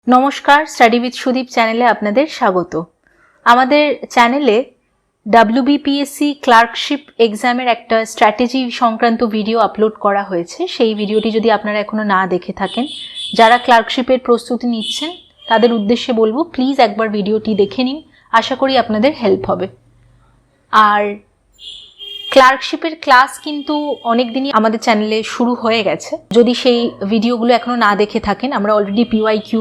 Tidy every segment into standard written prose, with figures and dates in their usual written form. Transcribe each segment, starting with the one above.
নমস্কার, study with Sudip চ্যানেলে আপনাদের স্বাগত। আমাদের চ্যানেলে WBPSC ক্লার্কশিপ এক্সামের একটা স্ট্র্যাটেজি সংক্রান্ত ভিডিও আপলোড করা হয়েছে। সেই ভিডিওটি যদি আপনারা এখনো না দেখে থাকেন, যারা ক্লার্কশিপের প্রস্তুতি নিচ্ছেন তাদের উদ্দেশ্যে বলবো প্লিজ একবার ভিডিওটি দেখে নিন, আশা করি আপনাদের হেল্প হবে। আর ক্লার্কশিপের ক্লাস কিন্তু অনেক দিনই আমাদের চ্যানেলে শুরু হয়ে গেছে। যদি সেই ভিডিওগুলো এখনো না দেখে থাকেন, আমরা অলরেডি PYQ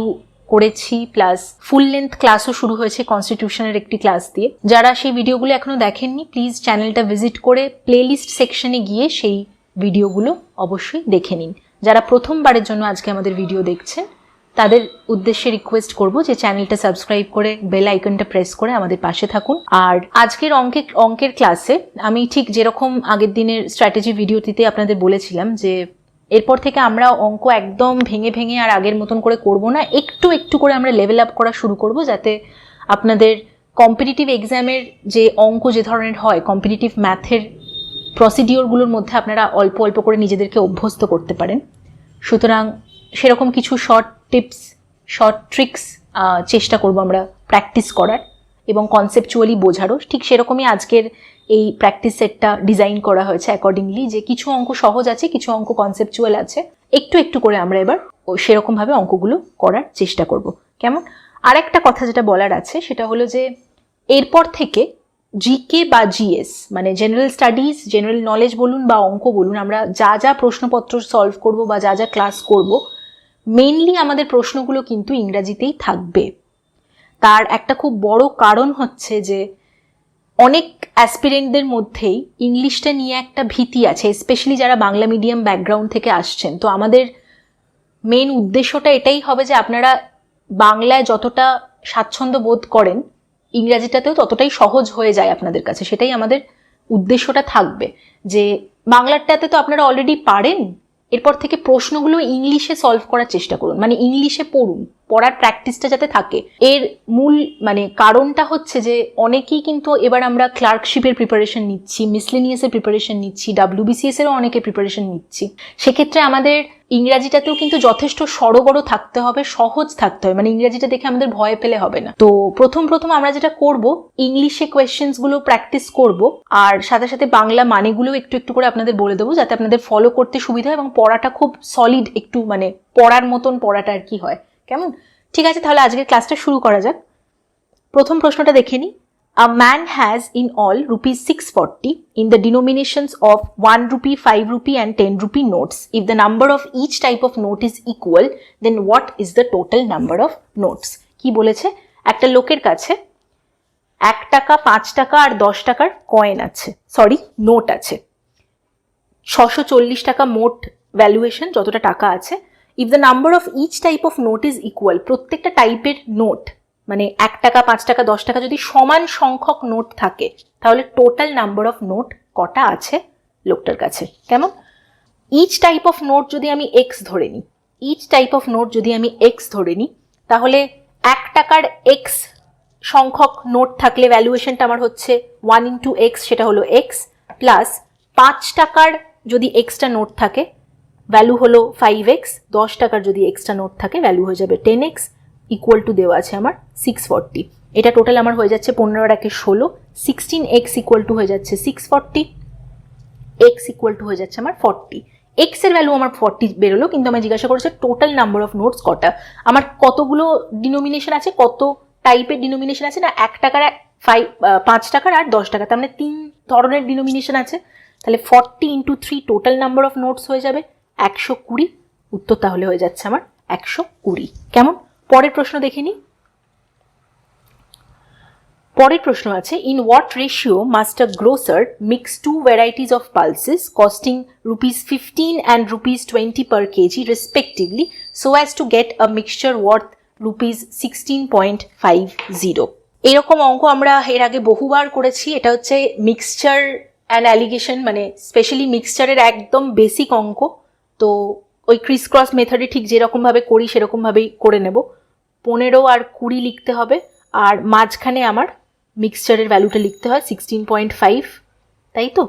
করেছি, প্লাস ফুল লেন্থ ক্লাসও শুরু হয়েছে কনস্টিটিউশনের একটি ক্লাস দিয়ে। যারা সেই ভিডিওগুলো এখনো দেখেননি, প্লিজ চ্যানেলটা ভিজিট করে প্লেলিস্ট সেকশনে গিয়ে সেই ভিডিওগুলো অবশ্যই দেখে নিন। যারা প্রথমবারের জন্য আজকে আমাদের ভিডিও দেখছেন তাদের উদ্দেশ্যে রিকোয়েস্ট করব যে চ্যানেলটা সাবস্ক্রাইব করে বেল আইকনটা প্রেস করে আমাদের পাশে থাকুন। আর আজকের অঙ্কের ক্লাসে আমি ঠিক যেরকম আগের দিনের স্ট্র্যাটেজি ভিডিওটিতে আপনাদের বলেছিলাম যে এরপর থেকে আমরা অঙ্ক একদম ভেঙে ভেঙে আর আগের মতন করে করব না, একটু একটু করে আমরা লেভেল আপ করা শুরু করব, যাতে আপনাদের কম্পিটিটিভ এক্সামের যে অঙ্ক যে ধরনের হয়, কম্পিটিটিভ ম্যাথের প্রসিডিওরগুলোর মধ্যে আপনারা অল্প অল্প করে নিজেদেরকে অভ্যস্ত করতে পারেন। সুতরাং সেরকম কিছু শর্ট টিপস, শর্ট ট্রিক্স চেষ্টা করব আমরা প্র্যাকটিস করার এবং কনসেপচুয়ালি বোঝারও। ঠিক সেরকমই আজকের এই প্র্যাকটিস সেটটা ডিজাইন করা হয়েছে অ্যাকর্ডিংলি, যে কিছু অঙ্ক সহজ আছে, কিছু অঙ্ক কনসেপচুয়াল আছে। একটু একটু করে আমরা এবার সেরকমভাবে অঙ্কগুলো করার চেষ্টা করব। কেমন? আর একটা কথা যেটা বলার আছে সেটা হলো যে এরপর থেকে জিকে বা জিএস মানে জেনারেল স্টাডিজ, জেনারেল নলেজ বলুন বা অঙ্ক বলুন, আমরা যা যা প্রশ্নপত্র সলভ করব বা যা যা ক্লাস করব, মেইনলি আমাদের প্রশ্নগুলো কিন্তু ইংরাজিতেই থাকবে। তার একটা খুব বড় কারণ হচ্ছে যে অনেক অ্যাসপিরেন্টদের মধ্যেই ইংলিশটা নিয়ে একটা ভীতি আছে, স্পেশালি যারা বাংলা মিডিয়াম ব্যাকগ্রাউন্ড থেকে আসছেন। তো আমাদের মেইন উদ্দেশ্যটা এটাই হবে যে আপনারা বাংলায় যতটা স্বাচ্ছন্দ্য বোধ করেন, ইংরাজিটাতেও ততটাই সহজ হয়ে যায় আপনাদের কাছে। সেটাই আমাদের উদ্দেশ্যটা থাকবে, যে বাংলাটাতে তো আপনারা অলরেডি পারেন, এরপর থেকে প্রশ্নগুলো ইংলিশে সলভ করার চেষ্টা করুন, মানে ইংলিশে পড়ুন, পড়ার প্র্যাকটিসটা যাতে থাকে। এর মূল কারণটা হচ্ছে যে অনেকেই কিন্তু এবার আমরা ক্লার্কশিপের প্রিপারেশন নিচ্ছি, মিসলেনিয়াসের প্রিপারেশন নিচ্ছি, WBCS এরও অনেকে প্রিপারেশন নিচ্ছি। সেক্ষেত্রে আমাদের ইংরাজিটাতেও কিন্তু যথেষ্ট সড়গড় থাকতে হবে, সহজ থাকতে হবে, মানে ইংরাজিটা দেখে আমাদের ভয় পেলে হবে না। তো প্রথম আমরা যেটা করব, ইংলিশে কোয়েশ্চেন্স গুলো প্র্যাকটিস করব, আর সাথে সাথে বাংলা মানেগুলো একটু একটু করে আপনাদের বলে দেবো, যাতে আপনাদের ফলো করতে সুবিধা হয় এবং পড়াটা খুব সলিড, একটু পড়ার মতন পড়াটা আর কি হয়। কেমন? ঠিক আছে, তাহলে আজকের ক্লাসটা শুরু করা যাক। প্রথম প্রশ্নটা দেখে নিই। A man has in all ₹640 in the denominations of 1 rupee, 5 rupee and 10 rupee notes. If the number of each type of note is equal, then what is the total number of notes? কি বলেছে? একটা লোকের কাছে 1 টাকা, 5 টাকা আর 10 টাকার coin আছে, note আছে। 640 টাকা মোট ভ্যালুয়েশন, যতটা টাকা আছে। If the number of each type of note is equal, প্রত্যেকটা টাইপের নোট মানে 1 টাকা, 5 টাকা, 10 টাকা যদি সমান সংখ্যক নোট থাকে, তাহলে টোটাল নাম্বার অফ নোট কটা আছে লোকটার কাছে। কেমন? ইচ টাইপ অফ নোট যদি আমি এক্স ধরে নিই, তাহলে 1 টাকার এক্স সংখ্যক নোট থাকলে ভ্যালুয়েশনটা আমার হচ্ছে 1 into x, সেটা হলো এক্স, প্লাস 5 টাকার যদি এক্সট্রা নোট থাকে ভ্যালু হলো 5x, 10 টাকার যদি এক্সট্রা নোট থাকে ভ্যালু হয়ে যাবে 10x, ইকুয়াল টু দেওয়া আছে আমার 640। এটা টোটাল আমার হয়ে যাচ্ছে 15 আর 1 16, 16x ইকুয়াল টু হয়ে যাচ্ছে 640, x ইকুয়াল টু হয়ে যাচ্ছে আমার 40। x এর ভ্যালু আমার 40 বেরোলো, কিন্তু আমি জিজ্ঞাসা করেছি টোটাল নাম্বার অফ নোটস কটা, আমার কতগুলো ডিনোমিনেশন আছে, কত টাইপের ডিনোমিনেশন আছে না, 1 টাকার, 5 টাকার আর 10 টাকা, তার মানে 3 ধরনের ডিনোমিনেশন আছে। তাহলে 40 into 3 total number of notes হয়ে যাবে 120। উত্তর তাহলে হয়ে যাচ্ছে আমার 120। কেমন? পরের প্রশ্ন দেখে নিই। পরের প্রশ্ন আছে, in what ratio must a grosser mix 2 varieties of pulses costing ₹15 and ₹20 per kg respectively so as to get a mixture worth ₹16.50? এরকম অঙ্ক আমরা এর আগে বহুবার করেছি। এটা হচ্ছে মিক্সচার অ্যান্ড অ্যালিগেশন, মানে স্পেশালি মিক্সচারের একদম বেসিক অঙ্ক। তো ওই ক্রিস ক্রস মেথডে ঠিক যেরকমভাবে করি সেরকমভাবেই করে নেব। 15 আর 20 লিখতে হবে, আর মাঝখানে আমার মিক্সচারের ভ্যালুটা লিখতে হয় 16.5, তাই তো?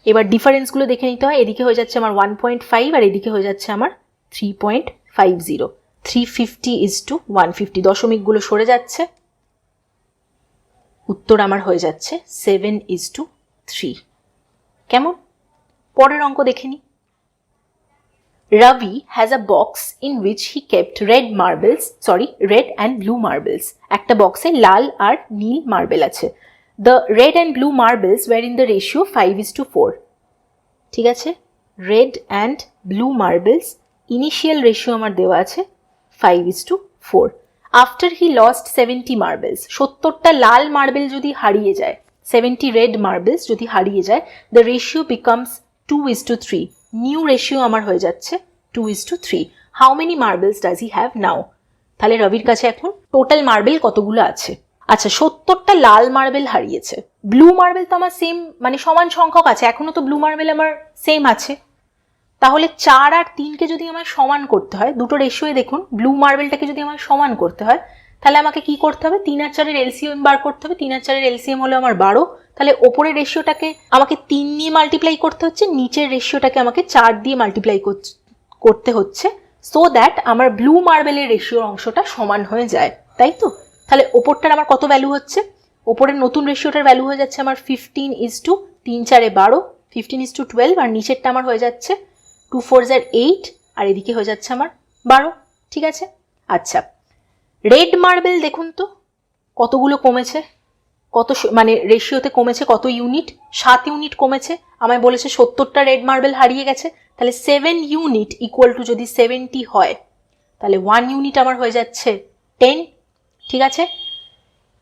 এবার ডিফারেন্সগুলো দেখে নিতে হয়। এদিকে হয়ে যাচ্ছে আমার 1.5 আর এদিকে হয়ে যাচ্ছে আমার 3.50। 350:150, দশমিকগুলো সরে যাচ্ছে, উত্তর আমার হয়ে যাচ্ছে 7:3। কেমন? পরের অঙ্ক দেখে নি। Ravi has a box in which he kept red and blue marbles. একটা বক্সে লাল আর নীল মার্বেল আছে। The red and blue marbles were in the ratio 5:4. ঠিক আছে, red and blue marbles initial ratio আমার দেওয়া আছে 5:4. After he lost 70 marbles, 70টা লাল মার্বেল যদি হারিয়ে যায়, 70 red marbles যদি হারিয়ে যায়, the ratio becomes 2:3. New ratio আমার হয়ে যাচ্ছে 2:3. How many marbles does he have now? তাহলে রবির কাছে এখন টোটাল মার্বেল কতগুলো আছে? আচ্ছা, 70টা লাল মার্বেল হারিয়েছে। ব্লু মার্বেল তো আমার সেম, মানে সমান সংখ্যক আছে, এখনো তো ব্লু মার্বেল আমার সেম আছে। তাহলে 4 আর 3কে যদি আমায় সমান করতে হয়, দুটো রেশিওয়ে দেখুন, ব্লু মার্বেলটাকে যদি আমায় সমান করতে হয়, তাহলে আমাকে কি করতে হবে? 3 আর 4-এর এলসিএম বার করতে হবে। 3 আর 4-এর এলসিএম হলো আমার 12। তাহলে ওপরের রেশিওটাকে আমাকে 3 দিয়ে মাল্টিপ্লাই করতে হচ্ছে, নিচের রেশিওটাকে আমাকে 4 দিয়ে মাল্টিপ্লাই করতে হচ্ছে, সো দ্যাট আমার ব্লু মার্বেলের রেশিওর অংশটা সমান হয়ে যায়, তাই তো? তাহলে ওপরটার আমার কত ভ্যালু হচ্ছে? ওপরের নতুন রেশিওটার ভ্যালু হয়ে যাচ্ছে আমার 15:3-4-12, 15:12, আর নিচেরটা আমার হয়ে যাচ্ছে 2 4s are 8, আর এদিকে হয়ে যাচ্ছে আমার 12। ঠিক আছে, আচ্ছা, রেড মার্বেল দেখুন তো কতগুলো কমেছে, কত মানে রেশিওতে কমেছে, কত ইউনিট? 7 ইউনিট কমেছে। আমায় বলেছে 70টা রেড মার্বেল হারিয়ে গেছে, তাহলে 7 ইউনিট ইকুয়াল টু যদি 70 হয়, তাহলে 1 ইউনিট আমার হয়ে যাচ্ছে 10। ঠিক আছে,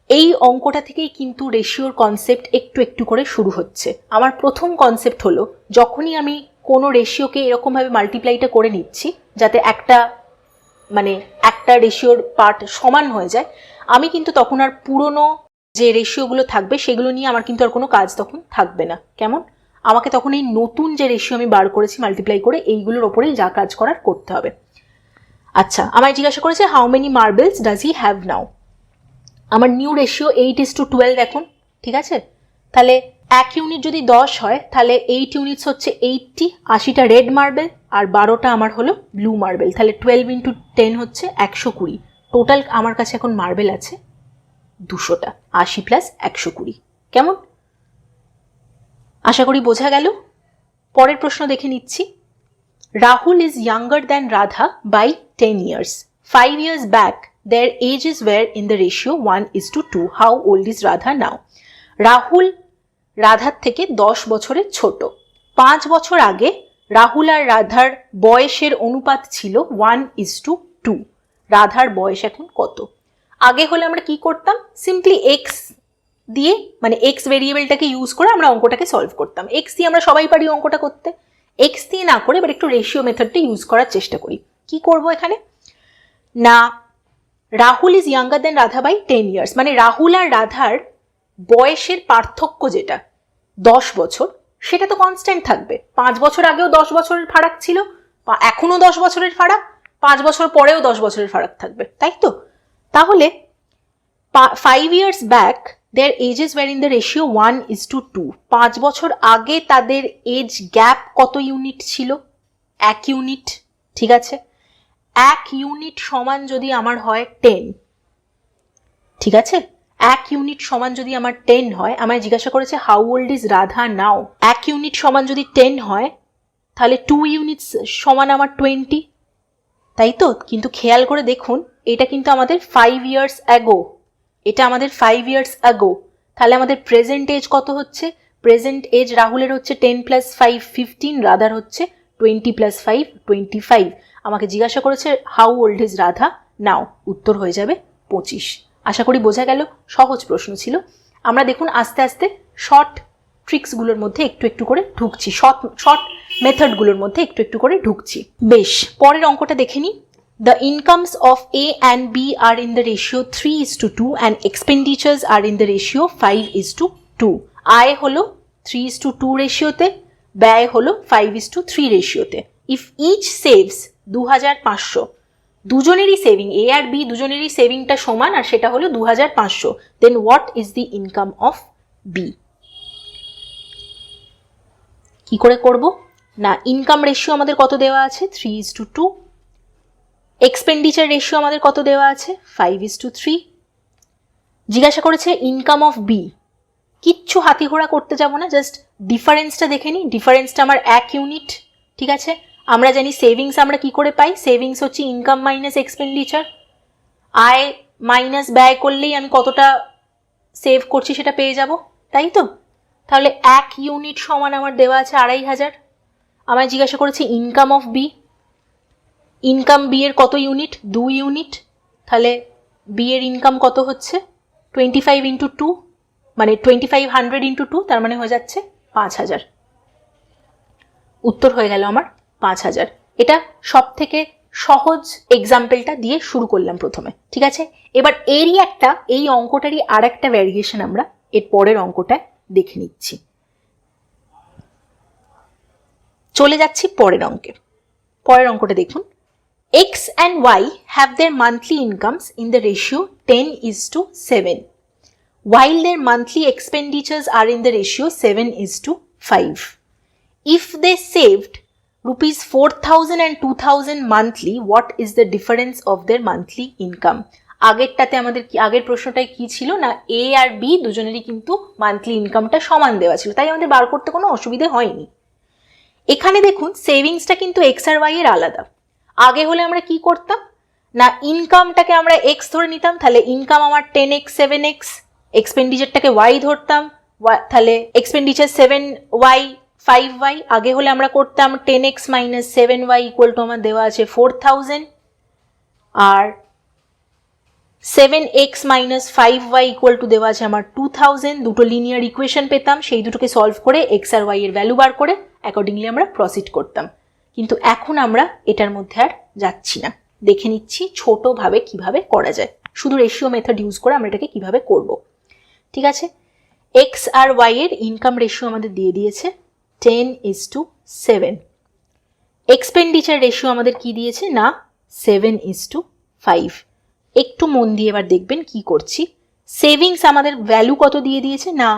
এই অঙ্কটা থেকেই কিন্তু রেশিওর কনসেপ্ট একটু একটু করে শুরু হচ্ছে। আমার প্রথম কনসেপ্ট হলো, যখনই আমি কোনো রেশিওকে এরকমভাবে মাল্টিপ্লাইটা করে নিচ্ছি যাতে একটা রেশিওর পার্ট সমান হয়ে যায়, আমি কিন্তু তখন আর পুরনো যে রেশিওগুলো থাকবে সেগুলো নিয়ে আমার কিন্তু আর কোনো কাজ তখন থাকবে না। কেমন? আমাকে তখন এই নতুন যে রেশিও আমি বার করেছি মাল্টিপ্লাই করে, এইগুলোর ওপরেই যা কাজ করার করতে হবে। আচ্ছা, আমায় জিজ্ঞাসা করেছে how many marbles does he have now. আমার নিউ রেশিও 8:12 এখন। ঠিক আছে, তাহলে 1 ইউনিট যদি 10 হয়, তাহলে 8 ইউনিটস হচ্ছে 80, 80টা রেড মার্বেল আর 12টা আমার হলো ব্লু মার্বেল। তাহলে 12 × 10 হচ্ছে 120। টোটাল আমার কাছে এখন মার্বেল আছে 200টা, 80 + 120। কেমন? আশা করি বোঝা গেল। পরের প্রশ্ন দেখে নিচ্ছি। Rahul is younger than Radha by 10 years. 5 years back their ages were in the ratio 1:2. How old is Radha now? Rahul রাধার থেকে 10 বছরের ছোট। 5 বছর আগে রাহুল আর রাধার বয়সের অনুপাত ছিল 1:2। রাধার বয়স এখন কত? আগে হলে আমরা কি করতাম? সিম্পলি এক্স দিয়ে, মানে এক্স ভেরিয়েবলটাকে ইউজ করে আমরা অঙ্কটাকে সলভ করতাম। এক্স দিয়ে আমরা সবাই পারি অঙ্কটা করতে। এক্স দিয়ে না করে এবার একটু রেশিও মেথডটা ইউজ করার চেষ্টা করি। কি করব এখানে? না, Rahul is younger then Radha by 10 years, মানে রাহুল আর রাধার বয়সের পার্থক্য যেটা 10 বছর, সেটা তো কনস্ট্যান্ট থাকবে। 5 বছর আগেও 10 বছরের ফারাক ছিল, এখনো 10 বছরের ফারাক, 5 বছর পরেও 10 বছরের ফারাক থাকবে, তাই তো? তাহলে 5 years back their ages were in the ratio 1:2. 5 বছর আগে তাদের এজ গ্যাপ কত ইউনিট ছিল? 1 ইউনিট। ঠিক আছে, 1 ইউনিট সমান যদি আমার হয় 10, ঠিক আছে, 1 ইউনিট সমান যদি আমার 10 হয়, আমায় জিজ্ঞাসা করেছে how old is Radha now. 1 unit সমান যদি 10 হয়, তাহলে 2 ইউনিটস সমান আমার 20, তাই তো? কিন্তু খেয়াল করে দেখুন, এটা কিন্তু আমাদের 5 years ago, এটা আমাদের 5 years ago। তাহলে আমাদের প্রেজেন্ট এজ কত হচ্ছে? প্রেজেন্ট এজ রাহুলের হচ্ছে 10 + 5 15, রাধার হচ্ছে 20 + 5 25। আমাকে জিজ্ঞাসা করেছে হাউ ওল্ড ইজ রাধা নাও, উত্তর হয়ে যাবে 25। আশা করি বোঝা গেল, সহজ প্রশ্ন ছিল। আমরা দেখুন আস্তে আস্তে শর্ট ট্রিক্সগুলোর মধ্যে একটু একটু করে ঢুকছি, শর্ট মেথডগুলোর মধ্যে একটু একটু করে ঢুকছি। বেশ, পরের অঙ্কটা দেখে নিই। The incomes of A and B are in the ratio 3:2 and expenditures are in the ratio 5:2. আয় হলো 3:2 রেশিওতে, ব্যয় হলো 5:3 রেশিওতে। If each saves 2500, দুজনেরই সেভিং, এ আর বি দুজনেরই সেভিংটা সমান, আর সেটা হলো 2500, then what is the income of B? কি করে করব? না, ইনকাম রেশিও আমাদের কত দেওয়া আছে? 3:2। এক্সপেন্ডিচার রেশিও আমাদের কত দেওয়া আছে 5:3। জিজ্ঞাসা করেছে ইনকাম অফ বি। কিচ্ছু হাতি ঘোড়া করতে যাব না, জাস্ট ডিফারেন্সটা দেখে নিই। ডিফারেন্সটা আমার 1 ইউনিট, ঠিক আছে। আমরা জানি সেভিংস আমরা কি করে পাই, সেভিংস হচ্ছে ইনকাম মাইনাস এক্সপেন্ডিচার। আয় মাইনাস ব্যয় করলেই আমি কতটা সেভ করছি সেটা পেয়ে যাব, তাই তো। তাহলে 1 ইউনিট সমান আমার দেওয়া আছে 2500। আমায় জিজ্ঞাসা করেছে income of B. Income B এর কত ইউনিট, 2 ইউনিট। তাহলে বি এর ইনকাম কত হচ্ছে 25 ইন্টু 2, মানে 2500 ইন্টু 2, তার মানে হয়ে যাচ্ছে 5000। উত্তর হয়ে গেল আমার 5000। এটা সব থেকে সহজ এক্সাম্পলটা দিয়ে শুরু করলাম প্রথমে, ঠিক আছে। এবার এরই একটা, এই অঙ্কটারই আর একটা ভ্যারিয়েশন আমরা এর পরের অঙ্কটায় দেখে নিচ্ছি। চলে যাচ্ছি পরের অঙ্কে। পরের অঙ্কটা দেখুন। X and Y have their monthly incomes in the ratio 10:7, while their monthly expenditures are in the ratio 7:5. If they saved rupees 4,000 and 2,000 monthly, what is the difference of their monthly income? আগেরটাতে আমাদের কি, আগের প্রশ্নটাই কি ছিল না, এ আর B দুজনেরই কিন্তু monthly ইনকামটা সমান দেওয়া ছিল, তাই আমাদের বার করতে কোনো অসুবিধে হয়নি। এখানে দেখুন সেভিংসটা কিন্তু এক্স আর ওয়াই এর আলাদা। আগে হলে আমরা কি করতাম না, ইনকামটাকে আমরা এক্স ধরে নিতাম, তাহলে ইনকাম আমার 10x 7x, এক্সপেন্ডিচারটাকে ওয়াই ধরতাম, তাহলে এক্সপেন্ডিচার 7y 5y। আগে হলে আমরা করতাম 10x minus 7y equal to আমার দেওয়া আছে 4000, আর 7x minus 5y equal to দেওয়া আছে আমার 2000। দুটো লিনিয়ার ইকুয়েশন পেতাম, সেই দুটোকে সলভ করে এক্স আর ওয়াই এর ভ্যালু বার করে অ্যাকর্ডিংলি আমরা প্রসিড করতাম। কিন্তু এখন আমরা এটার মধ্যে আর যাচ্ছি না, দেখে নিচ্ছি ছোটভাবে কিভাবে করা যায়, শুধু রেশিও মেথড ইউজ করে আমরা এটাকে কিভাবে করব, ঠিক আছে। এক্স আর ওয়াই এর ইনকাম রেশিও আমাদের দিয়ে দিয়েছে 10:7। এক্সপেন্ডিচার রেশিও আমাদের কি দিয়েছে না 7:5। একটু মন দিয়ে এবার দেখবেন কি করছি। সেভিংস আমাদের ভ্যালু কত দিয়ে দিয়েছে না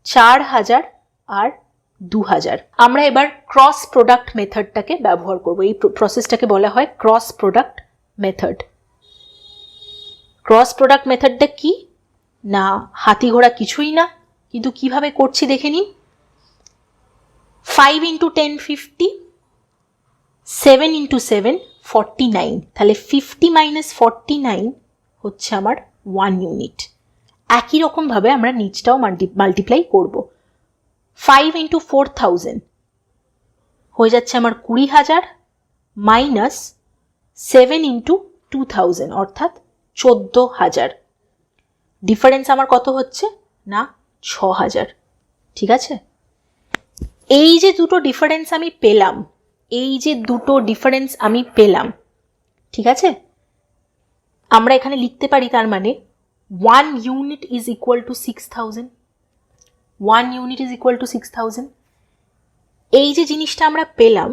4000 আর 2000। আমরা এবার ক্রস প্রোডাক্ট মেথডটাকে ব্যবহার করব। এই প্রসেসটাকে বলা হয় cross product method. Cross product মেথডটা কি না, হাতি ঘোড়া কিছুই না, কিন্তু কিভাবে করছি দেখে নিন। 5 × 10 50, 7 × 7 49, তাহলে 50 মাইনাস 49 হচ্ছে আমার 1 ইউনিট। একই রকমভাবে আমরা নিচটাও মাল্টিপ্লাই করব। 5 × 4000 হয়ে যাচ্ছে আমার 20000 মাইনাস 7 × 2000 অর্থাৎ 14000। ডিফারেন্স আমার কত হচ্ছে না 6000, ঠিক আছে। এই যে দুটো ডিফারেন্স আমি পেলাম, ঠিক আছে, আমরা এখানে লিখতে পারি তার মানে 1 unit is equal two 6000। 1 unit is equal two 6000। এই যে জিনিসটা আমরা পেলাম,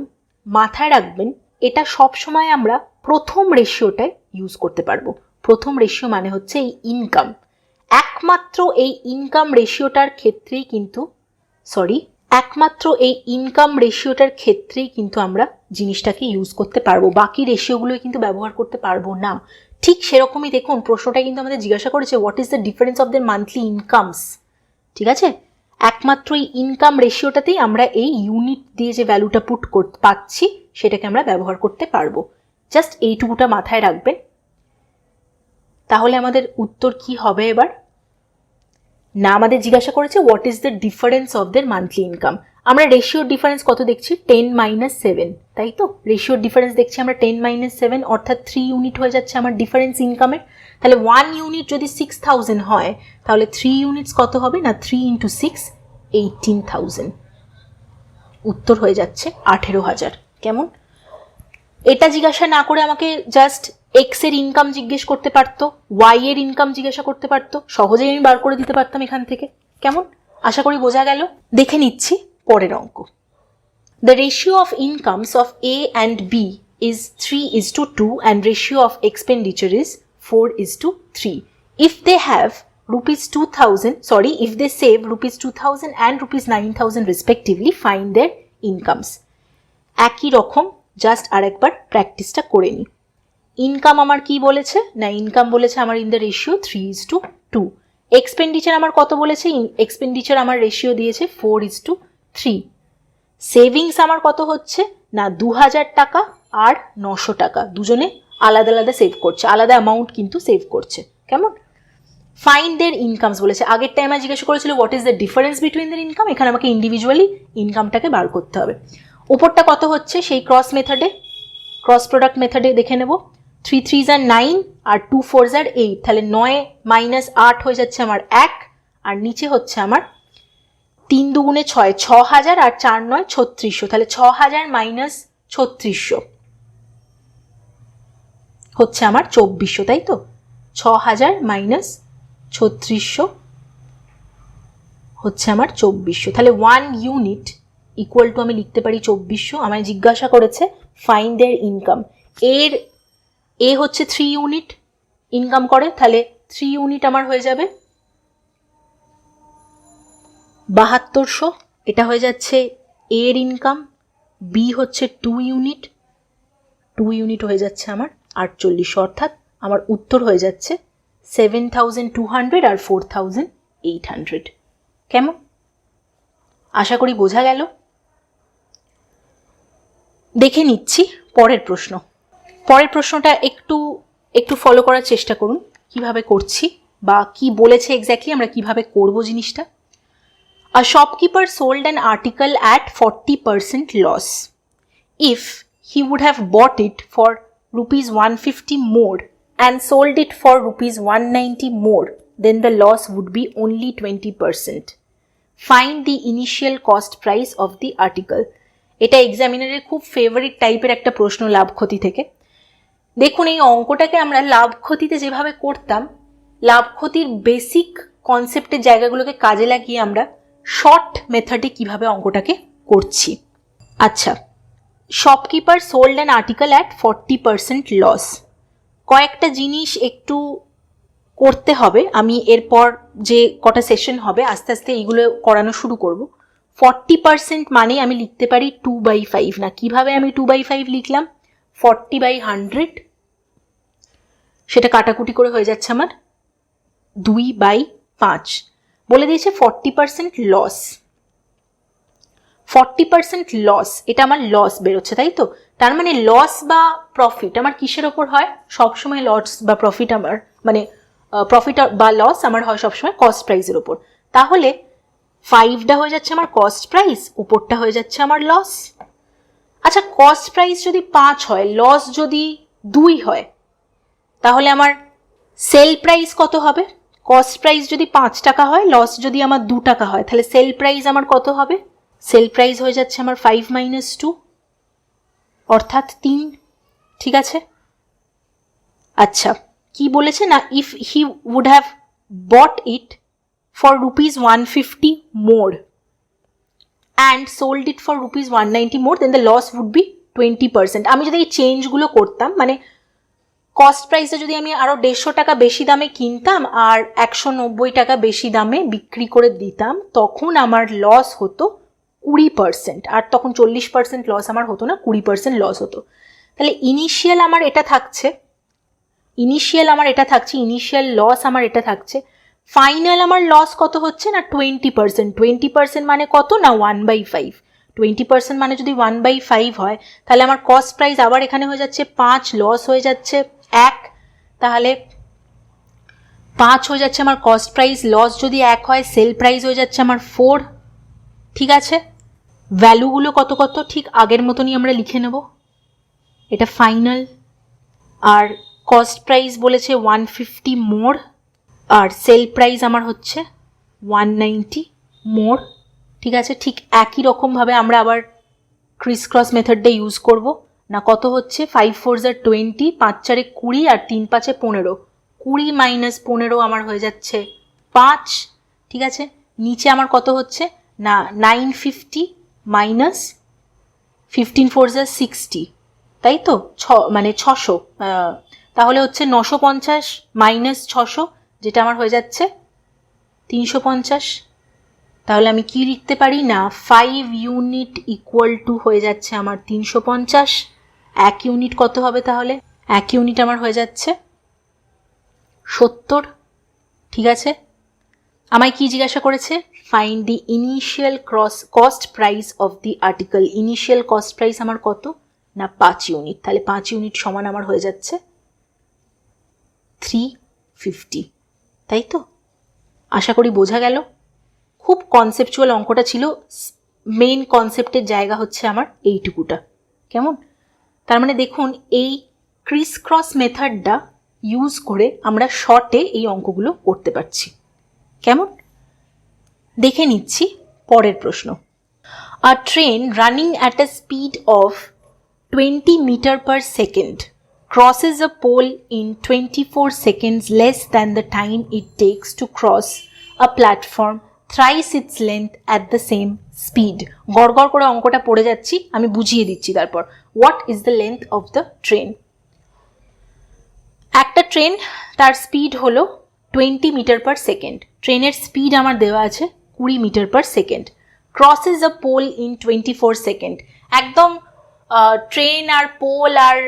মাথায় রাখবেন এটা সব সময় আমরা প্রথম রেশিওটায় ইউজ করতে পারবো। প্রথম রেশিও মানে হচ্ছে এই ইনকাম। একমাত্র এই ইনকাম রেশিওটার ক্ষেত্রেই কিন্তু আমরা জিনিসটাকে ইউজ করতে পারবো, বাকি রেশিওগুলোই কিন্তু ব্যবহার করতে পারবো না। ঠিক সেরকমই দেখুন প্রশ্নটা কিন্তু আমাদের জিজ্ঞাসা করেছে what is the difference of the monthly incomes, ঠিক আছে। একমাত্র এই ইনকাম রেশিওটাতেই আমরা এই ইউনিট দিয়ে যে ভ্যালুটা পুট পাচ্ছি সেটাকে আমরা ব্যবহার করতে পারবো। জাস্ট এইটুকুটা মাথায় রাখবেন। তাহলে আমাদের উত্তর কি হবে এবার না, আমাদের জিজ্ঞাসা করেছে what is the difference of there monthly income. আমরা রেশিওর ডিফারেন্স কত দেখছি 10 - 7, তাই তো। রেশিওর ডিফারেন্স দেখছি আমরা 10 - 7 অর্থাৎ 3 ইউনিট হয়ে যাচ্ছে আমার ডিফারেন্স ইনকামের। তাহলে 1 ইউনিট যদি 6000 হয় তাহলে 3 ইউনিটস কত হবে না 3 × 6 18,000। উত্তর হয়ে যাচ্ছে 18,000। কেমন? এটা জিজ্ঞাসা না করে আমাকে জাস্ট এক্স এর ইনকাম জিজ্ঞেস করতে পারতো, ওয়াই এর ইনকাম জিজ্ঞাসা করতে পারতো, সহজেই আমি বার করে দিতে পারতাম এখান থেকে। কেমন? আশা করি বোঝা গেল। দেখে নিচ্ছি পরের অঙ্ক। The ratio of incomes of A and B is 3:2 and ratio of expenditure is 4:3. If they save rupees 2000 and rupees 9000 respectively, find their incomes. একই রকম জাস্ট আরেকবার প্র্যাকটিসটা করে নিই। ইনকাম আমার কি বলেছে, না ইনকাম বলেছে আমার ইন দ্য রেশিও 3:2। এক্সপেন্ডিচার আমার কত বলেছে, এক্সপেন্ডিচার আমার রেশিও দিয়েছে 4:3। সেভিংস আমার কত হচ্ছে, না 2000 টাকা আর 900 টাকা, দুজনে আলাদা আলাদা সেভ করছে, আলাদা অ্যামাউন্ট কিন্তু সেভ করছে। কেমন? ফাইন্ড দের ইনকামস বলেছে। আগের টাইমে জিজ্ঞাসা করেছিল what is the difference between there income, এখানে আমাকে ইন্ডিভিজুয়ালি ইনকামটাকে বার করতে হবে। ওপরটা কত হচ্ছে সেই ক্রস মেথডে, ক্রস প্রোডাক্ট মেথডে দেখে নেব। 3 3s are 9 R 2 4s are 8, তাহলে 9 মাইনাস 8 হয়ে যাচ্ছে আমার 1, আর নিচে হচ্ছে আমার 3 দুগুণে 6, 6000 আর 4 9 3600, তাহলে 6000 মাইনাস 3600 হচ্ছে আমার 2400, তাই তো? 6000 মাইনাস 3600 হচ্ছে আমার 2400, তাহলে 1 ইউনিট ইকুয়াল টু আমি লিখতে পারি 2400। আমায় জিজ্ঞাসা করেছে ফাইন্ড দেয়ার ইনকাম, এর এ হচ্ছে 3 ইউনিট ইনকাম করে, তাহলে 3 ইউনিট আমার হয়ে যাবে 7200, এটা হয়ে যাচ্ছে এর ইনকাম। বি হচ্ছে 2 ইউনিট, 2 ইউনিট হয়ে যাচ্ছে আমার 4800, অর্থাৎ আমার উত্তর হয়ে যাচ্ছে 7200 আর 4800। কেমন? আশা করি বোঝা গেল। দেখে নিচ্ছি পরের প্রশ্ন। পরের প্রশ্নটা একটু ফলো করার চেষ্টা করুন, কিভাবে করছি বা কি বলেছে এক্স্যাক্টলি, আমরা কিভাবে করব জিনিসটা। A shopkeeper sold an article at 40% loss. If he would have bought it for rupees 150 more and sold it for rupees 190 more, then the loss would be only 20%. Find the initial cost price of the article. এটা এক্সামিনারের খুব favourite টাইপের একটা প্রশ্ন লাভ ক্ষতি থেকে। দেখুন এই অঙ্কটাকে আমরা লাভ ক্ষতিতে যেভাবে করতাম, লাভ ক্ষতির বেসিক কনসেপ্টের জায়গাগুলোকে কাজে লাগিয়ে আমরা শর্ট মেথডে কিভাবে অঙ্কটাকে করছি। আচ্ছা, shopkeeper sold an article at 40% loss. কয়েকটা জিনিস একটু করতে হবে, আমি এরপর যে কটা সেশন হবে আস্তে আস্তে এইগুলো করানো শুরু করব। 40% মানে আমি লিখতে পারি 2/5, না কিভাবে আমি 2/5 লিখলাম, 40/100, সেটা কাটাকুটি করে হয়ে যাচ্ছে আমার 2/5। বলে দিয়েছে 40% লস, 40% লস, এটা আমার লস বেরোচ্ছে, তাই তো? তার মানে লস বা প্রফিট আমার কিসের ওপর হয়, সবসময় লস বা প্রফিট আমার মানে প্রফিট বা লস আমার হয় সবসময় কস্ট প্রাইসের ওপর। তাহলে 5টা হয়ে যাচ্ছে আমার কস্ট প্রাইস, উপরটা হয়ে যাচ্ছে আমার লস। আচ্ছা, কস্ট প্রাইস যদি 5 হয়, লস যদি 2 হয়, তাহলে আমার সেল প্রাইস কত হবে? কস্ট প্রাইস যদি 5 টাকা হয়, লস যদি আমার 2 টাকা হয়, তাহলে সেল প্রাইস আমার কত হবে? সেল প্রাইস হয়ে যাচ্ছে আমার 5 - 2, অর্থাৎ 3। ঠিক আছে? আচ্ছা, কি বলেছে না, if he would have bought it for rupees 150 more and sold it for rupees 190 more, then the loss would be 20%। আমি যদি এই চেঞ্জগুলো করতাম, মানে কস্ট প্রাইসে যদি আমি আরও 150 টাকা বেশি দামে কিনতাম আর 190 টাকা বেশি দামে বিক্রি করে দিতাম, তখন আমার লস হতো 20%, আর তখন 40% লস আমার হতো না, 20% লস হতো। তাহলে ইনিশিয়াল আমার এটা থাকছে, ইনিশিয়াল লস আমার এটা থাকছে। ফাইনাল আমার লস কত হচ্ছে না 20%। 20% মানে কত না 1/5। 20% মানে যদি 1/5 হয়, তাহলে আমার কস্ট প্রাইস আবার এখানে হয়ে যাচ্ছে 5, লস হয়ে যাচ্ছে 1, তাহলে 5 হয়ে যাচ্ছে আমার কস্ট প্রাইস, লস যদি 1 হয়, সেল প্রাইস হয়ে যাচ্ছে আমার 4। ঠিক আছে, ভ্যালুগুলো কত কত ঠিক আগের মতনই আমরা লিখে নেব। এটা ফাইনাল, আর কস্ট প্রাইস বলেছে 150 মোর, আর সেল প্রাইস আমার হচ্ছে 190 মোর। ঠিক আছে, ঠিক একই রকমভাবে আমরা আবার ক্রিস ক্রস মেথডটা ইউজ করব। না কত হচ্ছে, 5 4s are 20, 5 4 20 আর 3 5 15। 20 মাইনাস 15 আমার হয়ে যাচ্ছে 5। ঠিক আছে, নিচে আমার কত হচ্ছে না 950 মাইনাস 15 4s are 60, তাই তো? মানে 600, তাহলে হচ্ছে 950 মাইনাস 600, যেটা আমার হয়ে যাচ্ছে 350। তাহলে আমি কি লিখতে পারি না 5 ইউনিট ইকুয়াল টু হয়ে যাচ্ছে আমার 350। 1 ইউনিট কত হবে তাহলে? 1 ইউনিট আমার হয়ে যাচ্ছে 70। ঠিক আছে, আমায় কি জিজ্ঞাসা করেছে? Find the initial cost price of the article. Initial cost price আমার কত না 5 ইউনিট। তাহলে 5 ইউনিট সমান আমার হয়ে যাচ্ছে 350। তাই তো? আশা করি বোঝা গেল। খুব কনসেপচুয়াল অঙ্কটা ছিল, মেইন কনসেপ্টের জায়গা হচ্ছে আমার এইটুকুটা। কেমন? তার মানে দেখুন, এই ক্রিস ক্রস মেথডটা ইউজ করে আমরা শর্টে এই অঙ্কগুলো করতে পারছি। কেমন? দেখে নিচ্ছি পরের প্রশ্ন। A train running at a speed of 20 metre per second crosses a pole in 24 seconds less than the time it takes to cross a platform thrice its length at the same speed. গড়গড় করে অঙ্কটা পড়ে যাচ্ছি, আমি বুঝিয়ে দিচ্ছি তারপর। What is the length of the train? একটা train, তার স্পিড হলো 20 মিটার পার সেকেন্ড। ট্রেনের স্পিড আমার দেওয়া আছে 20 metre per second. Crosses a pole in 24 second. একদম ট্রেন আর পোল আর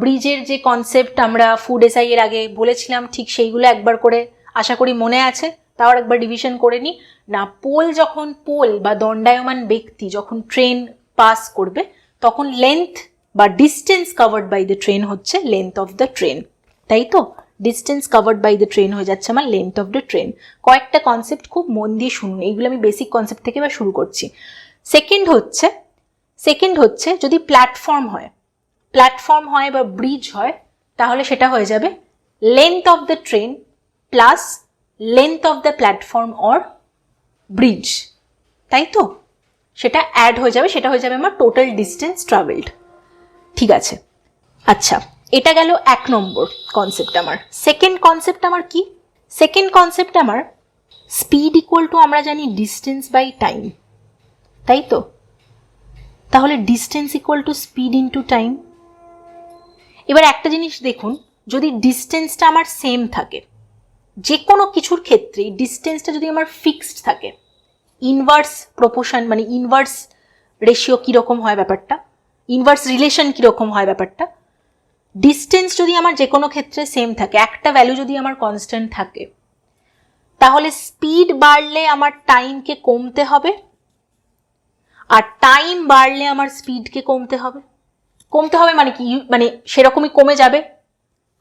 ব্রিজের যে কনসেপ্ট আমরা ফুড এসআই এর আগে বলেছিলাম, ঠিক সেইগুলো একবার করে আশা করি মনে আছে। তাও একবার ডিভিশন করে নিই না। পোল বা দণ্ডায়মান ব্যক্তি যখন ট্রেন পাস করবে, তখন লেন্থ বা distance covered by the train হচ্ছে লেন্থ অফ দ্য ট্রেন। তাই তো? Distance covered by the train হয়ে যাচ্ছে আমার লেন্থ অফ দ্য ট্রেন। কয়েকটা কনসেপ্ট খুব মন দিয়ে শুনুন, এইগুলো আমি বেসিক কনসেপ্ট থেকে এবার শুরু করছি। সেকেন্ড হচ্ছে যদি প্ল্যাটফর্ম হয় বা ব্রিজ হয়, তাহলে সেটা হয়ে যাবে length of the train plus length of the platform or bridge. তাই তো? সেটা অ্যাড হয়ে যাবে, সেটা হয়ে যাবে আমার টোটাল ডিস্টেন্স ট্রাভেলড। ঠিক আছে, আচ্ছা, এটা গেল 1 নম্বর কনসেপ্ট আমার। সেকেন্ড কনসেপ্ট আমার কি? সেকেন্ড কনসেপ্ট আমার স্পিড ইকুয়াল টু আমরা জানি ডিস্টেন্স বাই টাইম। তাই তো? তাহলে distance equal to speed into time. এবার একটা জিনিস দেখুন, যদি ডিস্টেন্সটা আমার সেম থাকে, যে কোনো কিছুর ক্ষেত্রে ডিস্টেন্সটা যদি আমার ফিক্সড থাকে, ইনভার্স প্রপোর্শন মানে ইনভার্স রেশিও কীরকম হয় ব্যাপারটা, ইনভার্স রিলেশন কীরকম হয় ব্যাপারটা, ডিস্টেন্স যদি আমার যে কোনো ক্ষেত্রে সেম থাকে, একটা ভ্যালু যদি আমার কনস্ট্যান্ট থাকে, তাহলে স্পিড বাড়লে আমার টাইমকে কমতে হবে, আর টাইম বাড়লে আমার স্পিডকে কমতে হবে মানে কি? মানে সেরকমই কমে যাবে,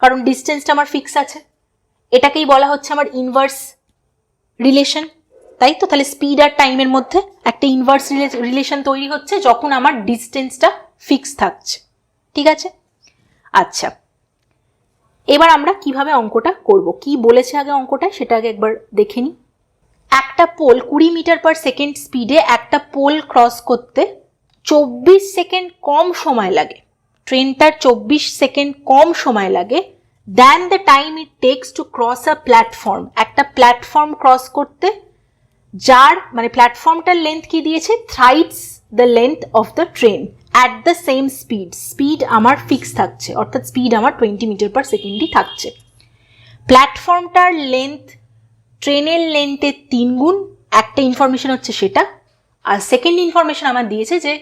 কারণ ডিস্টেন্সটা আমার ফিক্স আছে। এটাকেই বলা হচ্ছে আমার ইনভার্স রিলেশন। তাই তো? তাহলে স্পিড আর টাইমের মধ্যে একটা ইনভার্স রিলেশন তৈরি হচ্ছে যখন আমার ডিস্টেন্সটা ফিক্স থাকছে। ঠিক আছে? আচ্ছা, এবার আমরা কিভাবে অঙ্কটা করব, কি বলেছে আগে অঙ্কটা সেটা আগে একবার দেখে নিই। একটা পোল 20 মিটার পার সেকেন্ড স্পিডে একটা পোল ক্রস করতে 24 সেকেন্ড কম সময় লাগে। ট্রেনটার 24 সেকেন্ড কম সময় লাগে than the time it takes to cross a platform. একটা প্ল্যাটফর্ম ক্রস করতে, যার মানে প্ল্যাটফর্মটার লেন্থ কি দিয়েছে? Thrice the length of the train at the same speed. Speed আমার ফিক্স থাকছে, অর্থাৎ স্পিড আমার 20 মিটার পার সেকেন্ডই থাকছে। প্ল্যাটফর্মটার লেন্থ ট্রেনের লেন্থের 3 গুণ। একটা ইনফরমেশন হচ্ছে সেটা। আর সেকেন্ড ইনফরমেশন আমার দিয়েছে যে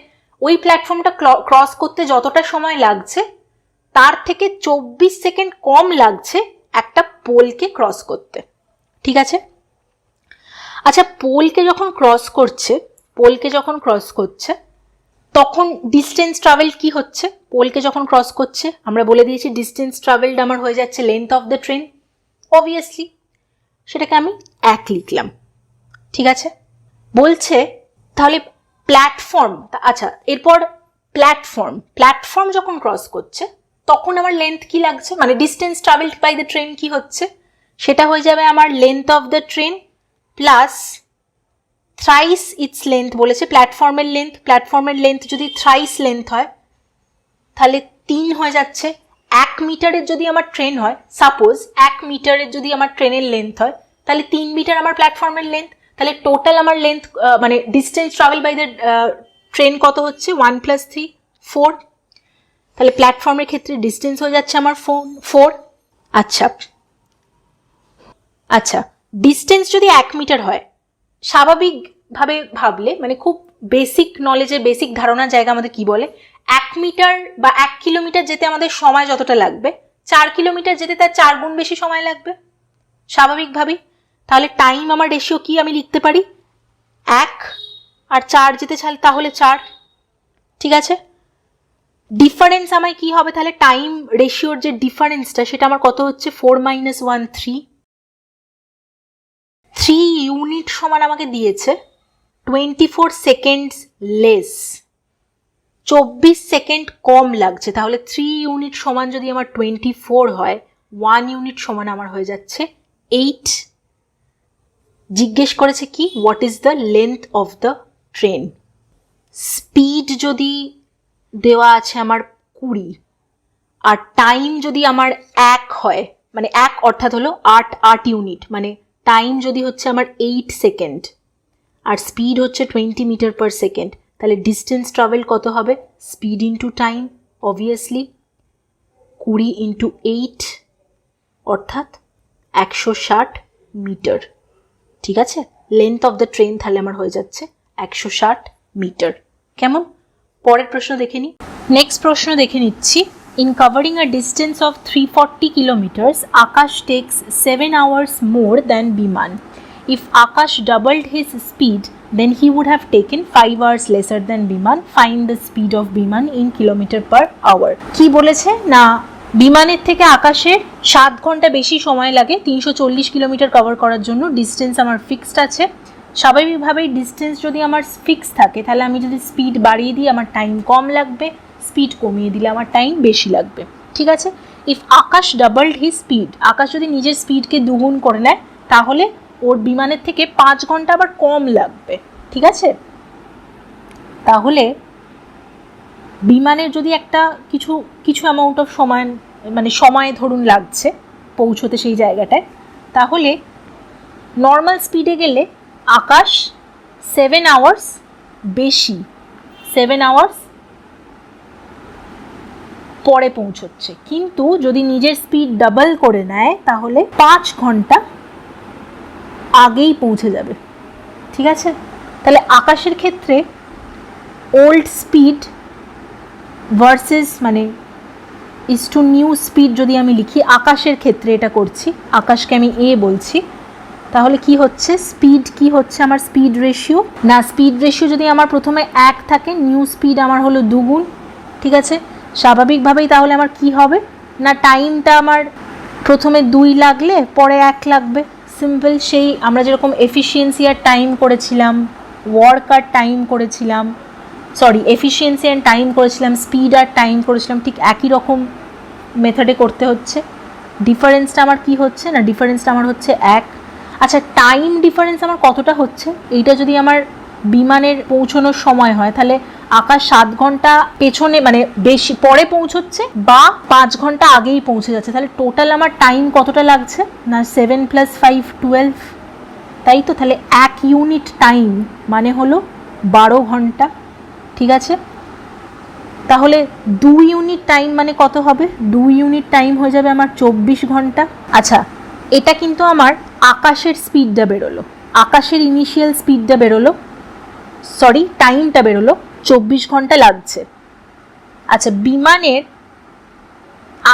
ওই প্ল্যাটফর্মটা ক্রস করতে যতটা সময় লাগছে, তার থেকে 24 সেকেন্ড কম লাগছে একটা পোলকে ক্রস করতে। ঠিক আছে? আচ্ছা, পোলকে যখন ক্রস করছে তখন ডিস্টেন্স ট্রাভেল কি হচ্ছে? পোলকে যখন ক্রস করছে আমরা বলে দিয়েছি ডিস্টেন্স ট্রাভেলড আমার হয়ে যাচ্ছে length of the train. Obviously সেটাকে আমি 1 লিখলাম। ঠিক আছে? বলছে তাহলে প্ল্যাটফর্ম, আচ্ছা এরপর প্ল্যাটফর্ম যখন ক্রস করছে তখন আমার লেন্থ কি লাগছে, মানে distance travelled by the train কি হচ্ছে, সেটা হয়ে যাবে আমার length of the train plus thrice its length বলেছে। প্ল্যাটফর্মের লেন্থ যদি থ্রাইস লেন্থ হয় তাহলে 3 হয়ে যাচ্ছে। 1 মিটারের যদি আমার ট্রেন হয়, সাপোজ 1 মিটারের যদি আমার ট্রেনের লেন্থ হয়, তাহলে 3 মিটার আমার প্ল্যাটফর্মের লেন্থ। তাহলে টোটাল আমার লেন্থ মানে distance travel by the train কত হচ্ছে? 1 + 3 4। তাহলে প্ল্যাটফর্মের ক্ষেত্রে ডিস্টেন্স হয়ে যাচ্ছে আমার 4। আচ্ছা, ডিস্টেন্স যদি 1 মিটার হয়, স্বাভাবিকভাবে ভাবলে মানে খুব বেসিক নলেজের বেসিক ধারণার জায়গা আমাদের কি বলে, 1 মিটার বা 1 কিলোমিটার যেতে আমাদের সময় যতটা লাগবে, 4 কিলোমিটার যেতে তার 4 গুণ বেশি সময় লাগবে স্বাভাবিকভাবেই। তাহলে টাইম আমার রেশিও কি আমি লিখতে পারি, 1 আর 4 যেতে তাহলে 4, ঠিক আছে। ডিফারেন্স আমায় কি হবে তাহলে, টাইম রেশিওর যে ডিফারেন্সটা সেটা আমার কত হচ্ছে, 4 - 1 3 ইউনিট সমান আমাকে দিয়েছে 24 সেকেন্ডস লেস, 24 সেকেন্ড কম লাগছে। তাহলে 3 ইউনিট সমান যদি আমার 24 হয়, 1 ইউনিট সমান আমার হয়ে যাচ্ছে 8। জিজ্ঞেস করেছে কি, what is the length of the train. Speed যদি দেওয়া আছে আমার 20 আর টাইম যদি আমার 1 হয়, মানে 1 অর্থাৎ হলো 8 ইউনিট, মানে টাইম যদি হচ্ছে আমার 8 সেকেন্ড আর স্পিড হচ্ছে 20 মিটার পার সেকেন্ড, তাহলে ডিস্টেন্স ট্রাভেল কত হবে, speed into time obviously 20 into 8 অর্থাৎ 160 মিটার, ঠিক আছে। লেন্থ অফ দ্য ট্রেন তাহলে আমার হয়ে যাচ্ছে 160 মিটার। কেমন? পরের প্রশ্ন দেখে নিই। নেক্সট প্রশ্ন দেখে নিচ্ছি। In covering a distance of 340 kilometers, Akash takes 7 hours more than Biman. If Akash doubled his speed, then he would have taken 5 hours lesser than Biman. Find the speed of Biman in kilometer per hour. কি বলেছে না, বিমানের থেকে আকাশের 7 ঘন্টা বেশি সময় লাগে 340 কিলোমিটার কভার করার জন্য। ডিস্টেন্স আমার ফিক্সড আছে। স্বাভাবিকভাবেই ডিস্টেন্স যদি আমার ফিক্স থাকে তাহলে আমি যদি স্পিড বাড়িয়ে দিই আমার টাইম কম লাগবে, স্পিড কমিয়ে দিলে আমার টাইম বেশি লাগবে, ঠিক আছে। If Akash doubled his speed, Akash যদি নিজের স্পিডকে দুগুণ করে নেয় তাহলে ওর বিমানের থেকে 5 ঘন্টা আবার কম লাগবে, ঠিক আছে। তাহলে বিমানের যদি একটা কিছু অ্যামাউন্ট অফ সময়, মানে সময় ধরুন লাগছে পৌঁছতে সেই জায়গাটায়, তাহলে নর্মাল স্পিডে গেলে আকাশ 7 আওয়ার্স বেশি, 7 আওয়ার্স পরে পৌঁছচ্ছে। কিন্তু যদি নিজের স্পিড ডাবল করে নেয় তাহলে 5 ঘন্টা আগেই পৌঁছে যাবে, ঠিক আছে। তাহলে আকাশের ক্ষেত্রে ওল্ড স্পিড ভার্সেস মানে ইজ টু নিউ স্পিড যদি আমি লিখি, আকাশের ক্ষেত্রে এটা করছি, আকাশকে আমি এ বলছি, তাহলে কি হচ্ছে, স্পিড কি হচ্ছে আমার স্পিড রেশিও, না স্পিড রেশিও যদি আমার প্রথমে 1 থাকে, নিউ স্পিড আমার হলো 2 গুণ, ঠিক আছে। স্বাভাবিকভাবেই তাহলে আমার কি হবে না, টাইমটা আমার প্রথমে 2 লাগলে পরে 1 লাগবে, সিম্পল। সেই আমরা যেরকম এফিসিয়েন্সি আর টাইম করেছিলাম, ওয়ার্ক আর টাইম করেছিলাম, এফিসিয়েন্সি অ্যান্ড টাইম করেছিলাম, স্পিড আর টাইম করেছিলাম, ঠিক একই রকম মেথডে করতে হচ্ছে। ডিফারেন্সটা আমার কি হচ্ছে না, ডিফারেন্সটা আমার হচ্ছে 1। আচ্ছা, টাইম ডিফারেন্স আমার কতটা হচ্ছে, এইটা যদি আমার বিমানের পৌঁছানোর সময় হয় তাহলে আকাশ 7 ঘন্টা পেছনে মানে বেশি পরে পৌঁছচ্ছে বা 5 ঘন্টা আগেই পৌঁছে যাচ্ছে, তাহলে টোটাল আমার টাইম কতটা লাগছে না 7 + 5 12, তাই তো। তাহলে 1 ইউনিট টাইম মানে হলো 12 ঘন্টা, ঠিক আছে। তাহলে 2 ইউনিট টাইম মানে কত হবে, 2 ইউনিট টাইম হয়ে যাবে আমার 24 ঘন্টা। আচ্ছা, এটা কিন্তু আমার আকাশের স্পিডটা বেরোলো, আকাশের ইনিশিয়াল স্পিডটা বেরোলো, টাইমটা বেরোলো 24 ঘন্টা লাগছে। আচ্ছা, বিমানের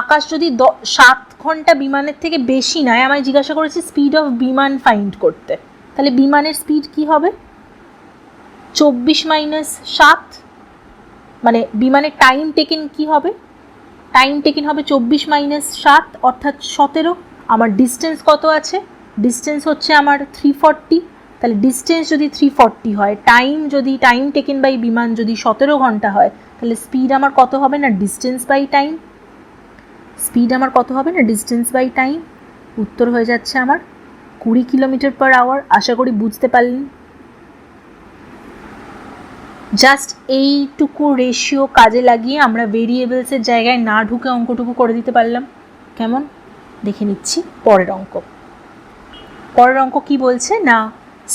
আকাশ যদি 7 ঘন্টা বিমানের থেকে বেশি নয়, আমায় জিজ্ঞাসা করেছে স্পিড অফ বিমান ফাইন্ড করতে, তাহলে বিমানের স্পিড কি হবে, 24 - 7, মানে বিমানের টাইম টেকেন কি হবে, টাইম টেকেন হবে 24 - 7 অর্থাৎ 17। আমার ডিস্টেন্স কত আছে, ডিস্টেন্স হচ্ছে আমার 340, তাহলে ডিস্টেন্স যদি 340 হয়, টাইম টেকেন বাই বিমান যদি 17 ঘন্টা হয়, তাহলে স্পিড আমার কত হবে না, ডিস্টেন্স বাই টাইম, স্পিড আমার কত হবে না, ডিস্টেন্স বাই টাইম। উত্তর হয়ে যাচ্ছে আমার 20 কিলোমিটার পার আওয়ার। আশা করি বুঝতে পারলেন। জাস্ট এইটুকু রেশিও কাজে লাগিয়ে আমরা ভেরিয়েবলসের জায়গায় না ঢুকে অঙ্কটুকু করে দিতে পারলাম। কেমন, দেখে নিচ্ছি পরের অঙ্ক। পরের অঙ্ক কি বলছে না,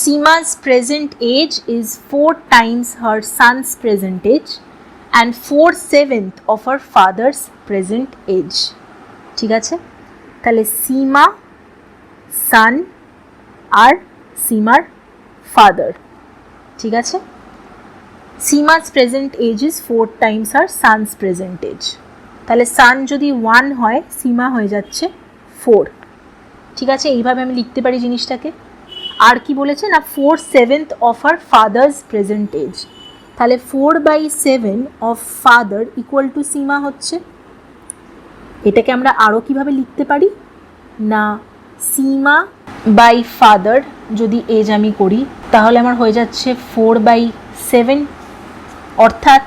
Seema's present age is 4 times her son's present age and 4/7 of her father's present age, ঠিক আছে। তাহলে সীমা, সান আর সীমার ফাদার, ঠিক আছে। Seema's present age is 4 times her son's present age. তাহলে সান যদি 1 হয়, সীমা হয়ে যাচ্ছে 4। ঠিক আছে, এইভাবে আমি লিখতে পারি জিনিসটাকে। আর কি বলেছে না 4/7 of our father's present age. তাহলে 4/7 of father equal to Seema হচ্ছে, এটাকে আমরা আরও কিভাবে লিখতে পারি না সীমা বাই ফাদার যদি এজ আমি করি তাহলে আমার হয়ে যাচ্ছে 4/7, অর্থাৎ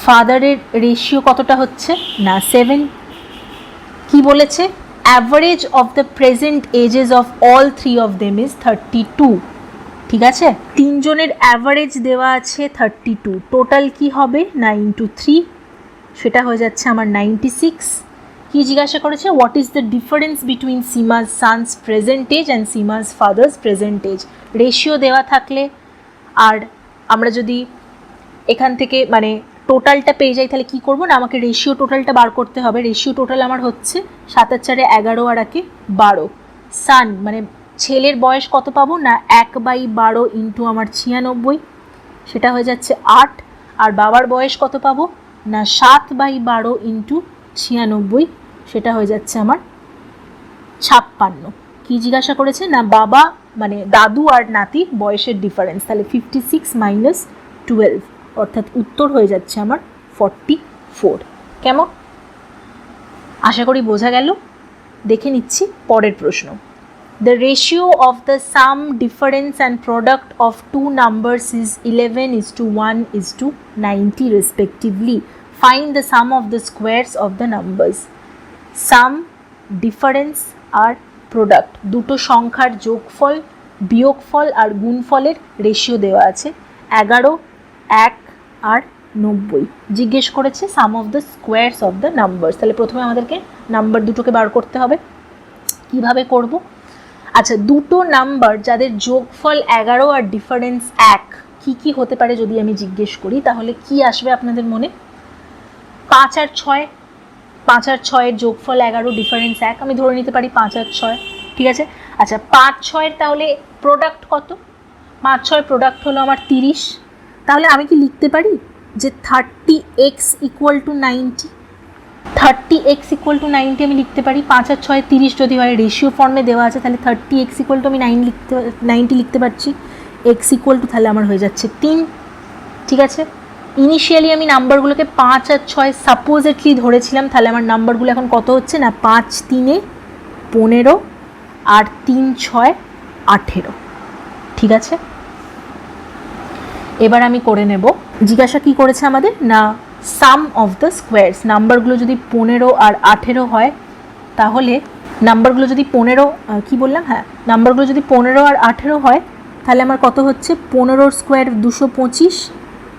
ফাদারের রেশিও কতটা হচ্ছে না 7। কি বলেছে average of the present ages of all 3 of them is 32। ঠিক আছে, তিনজনের অ্যাভারেজ দেওয়া আছে 32, টোটাল কি হবে না ইন্টু 3, সেটা হয়ে যাচ্ছে আমার 96। কি জিজ্ঞাসা করেছে what is the difference between Seema's son's present age and Seema's father's present age. Ratio দেওয়া থাকলে আর আমরা যদি এখান থেকে মানে টোটালটা পেয়ে যাই তাহলে কী করবো না আমাকে রেশিও টোটালটা বার করতে হবে। রেশিও টোটাল আমার হচ্ছে 7 আর 4 11 আর 1 12। সান মানে ছেলের বয়স কত পাবো না 1/12 ইন্টু আমার 96, সেটা হয়ে যাচ্ছে 8। আর বাবার বয়স কত পাবো না 7/12 ইন্টু 96, সেটা হয়ে যাচ্ছে আমার 56। কি জিজ্ঞাসা করেছে না বাবা মানে দাদু আর নাতি বয়সের ডিফারেন্স, তাহলে 56 মাইনাস 12, অর্থাৎ উত্তর হয়ে যাচ্ছে আমার 44। কেমন, আশা করি বোঝা গেল। দেখে নিচ্ছি পরের প্রশ্ন। The ratio of the sum, difference and product of two numbers is 11:1:90 respectively. Find the sum of the squares of the numbers. Sum, difference আর প্রোডাক্ট দুটো সংখ্যার যোগফল, বিয়োগফল আর গুণফলের রেশিও দেওয়া আছে 11, 1 আর 90। জিজ্ঞেস করেছে sum of the squares of the numbers. তাহলে প্রথমে আমাদেরকে নাম্বার দুটোকে বার করতে হবে। কিভাবে করব? আচ্ছা, দুটো নাম্বার যাদের যোগফল 11 আর ডিফারেন্স 1 কি কি হতে পারে যদি আমি জিজ্ঞেস করি তাহলে কি আসবে আপনাদের মনে? 5 আর 6, 5 আর 6-এর যোগফল 11, ডিফারেন্স 1, আমি ধরে নিতে পারি 5 আর 6। ঠিক আছে, আচ্ছা 5, 6-এর তাহলে প্রোডাক্ট কত? 5, 6 প্রোডাক্ট হলো আমার 30। তাহলে আমি কি লিখতে পারি যে 30x equal to 90? 30x equal to 90 আমি লিখতে পারি। 5 আর 6 30 যদি হয় রেশিও ফর্মে দেওয়া আছে তাহলে 30x ইকুয়াল টু আমি 90 লিখতে পারছি। x ইকুয়াল টু তাহলে আমার হয়ে যাচ্ছে 3। ঠিক আছে, ইনিশিয়ালি আমি নাম্বারগুলোকে 5 আর 6 সাপোজেটলি ধরেছিলাম, তাহলে আমার নাম্বারগুলো এখন কত হচ্ছে না 5 3 15 আর 3 6 18। ঠিক আছে, এবার আমি করে নেব। জিজ্ঞাসা কি করেছে আমাদের না সাম অফ দ্য স্কোয়ারস। নাম্বারগুলো যদি 15 আর 18 হয় তাহলে নাম্বারগুলো যদি 15 কি বললাম হ্যাঁ নাম্বারগুলো যদি 15 আর 18 হয় তাহলে আমার কত হচ্ছে 15 স্কোয়ার 225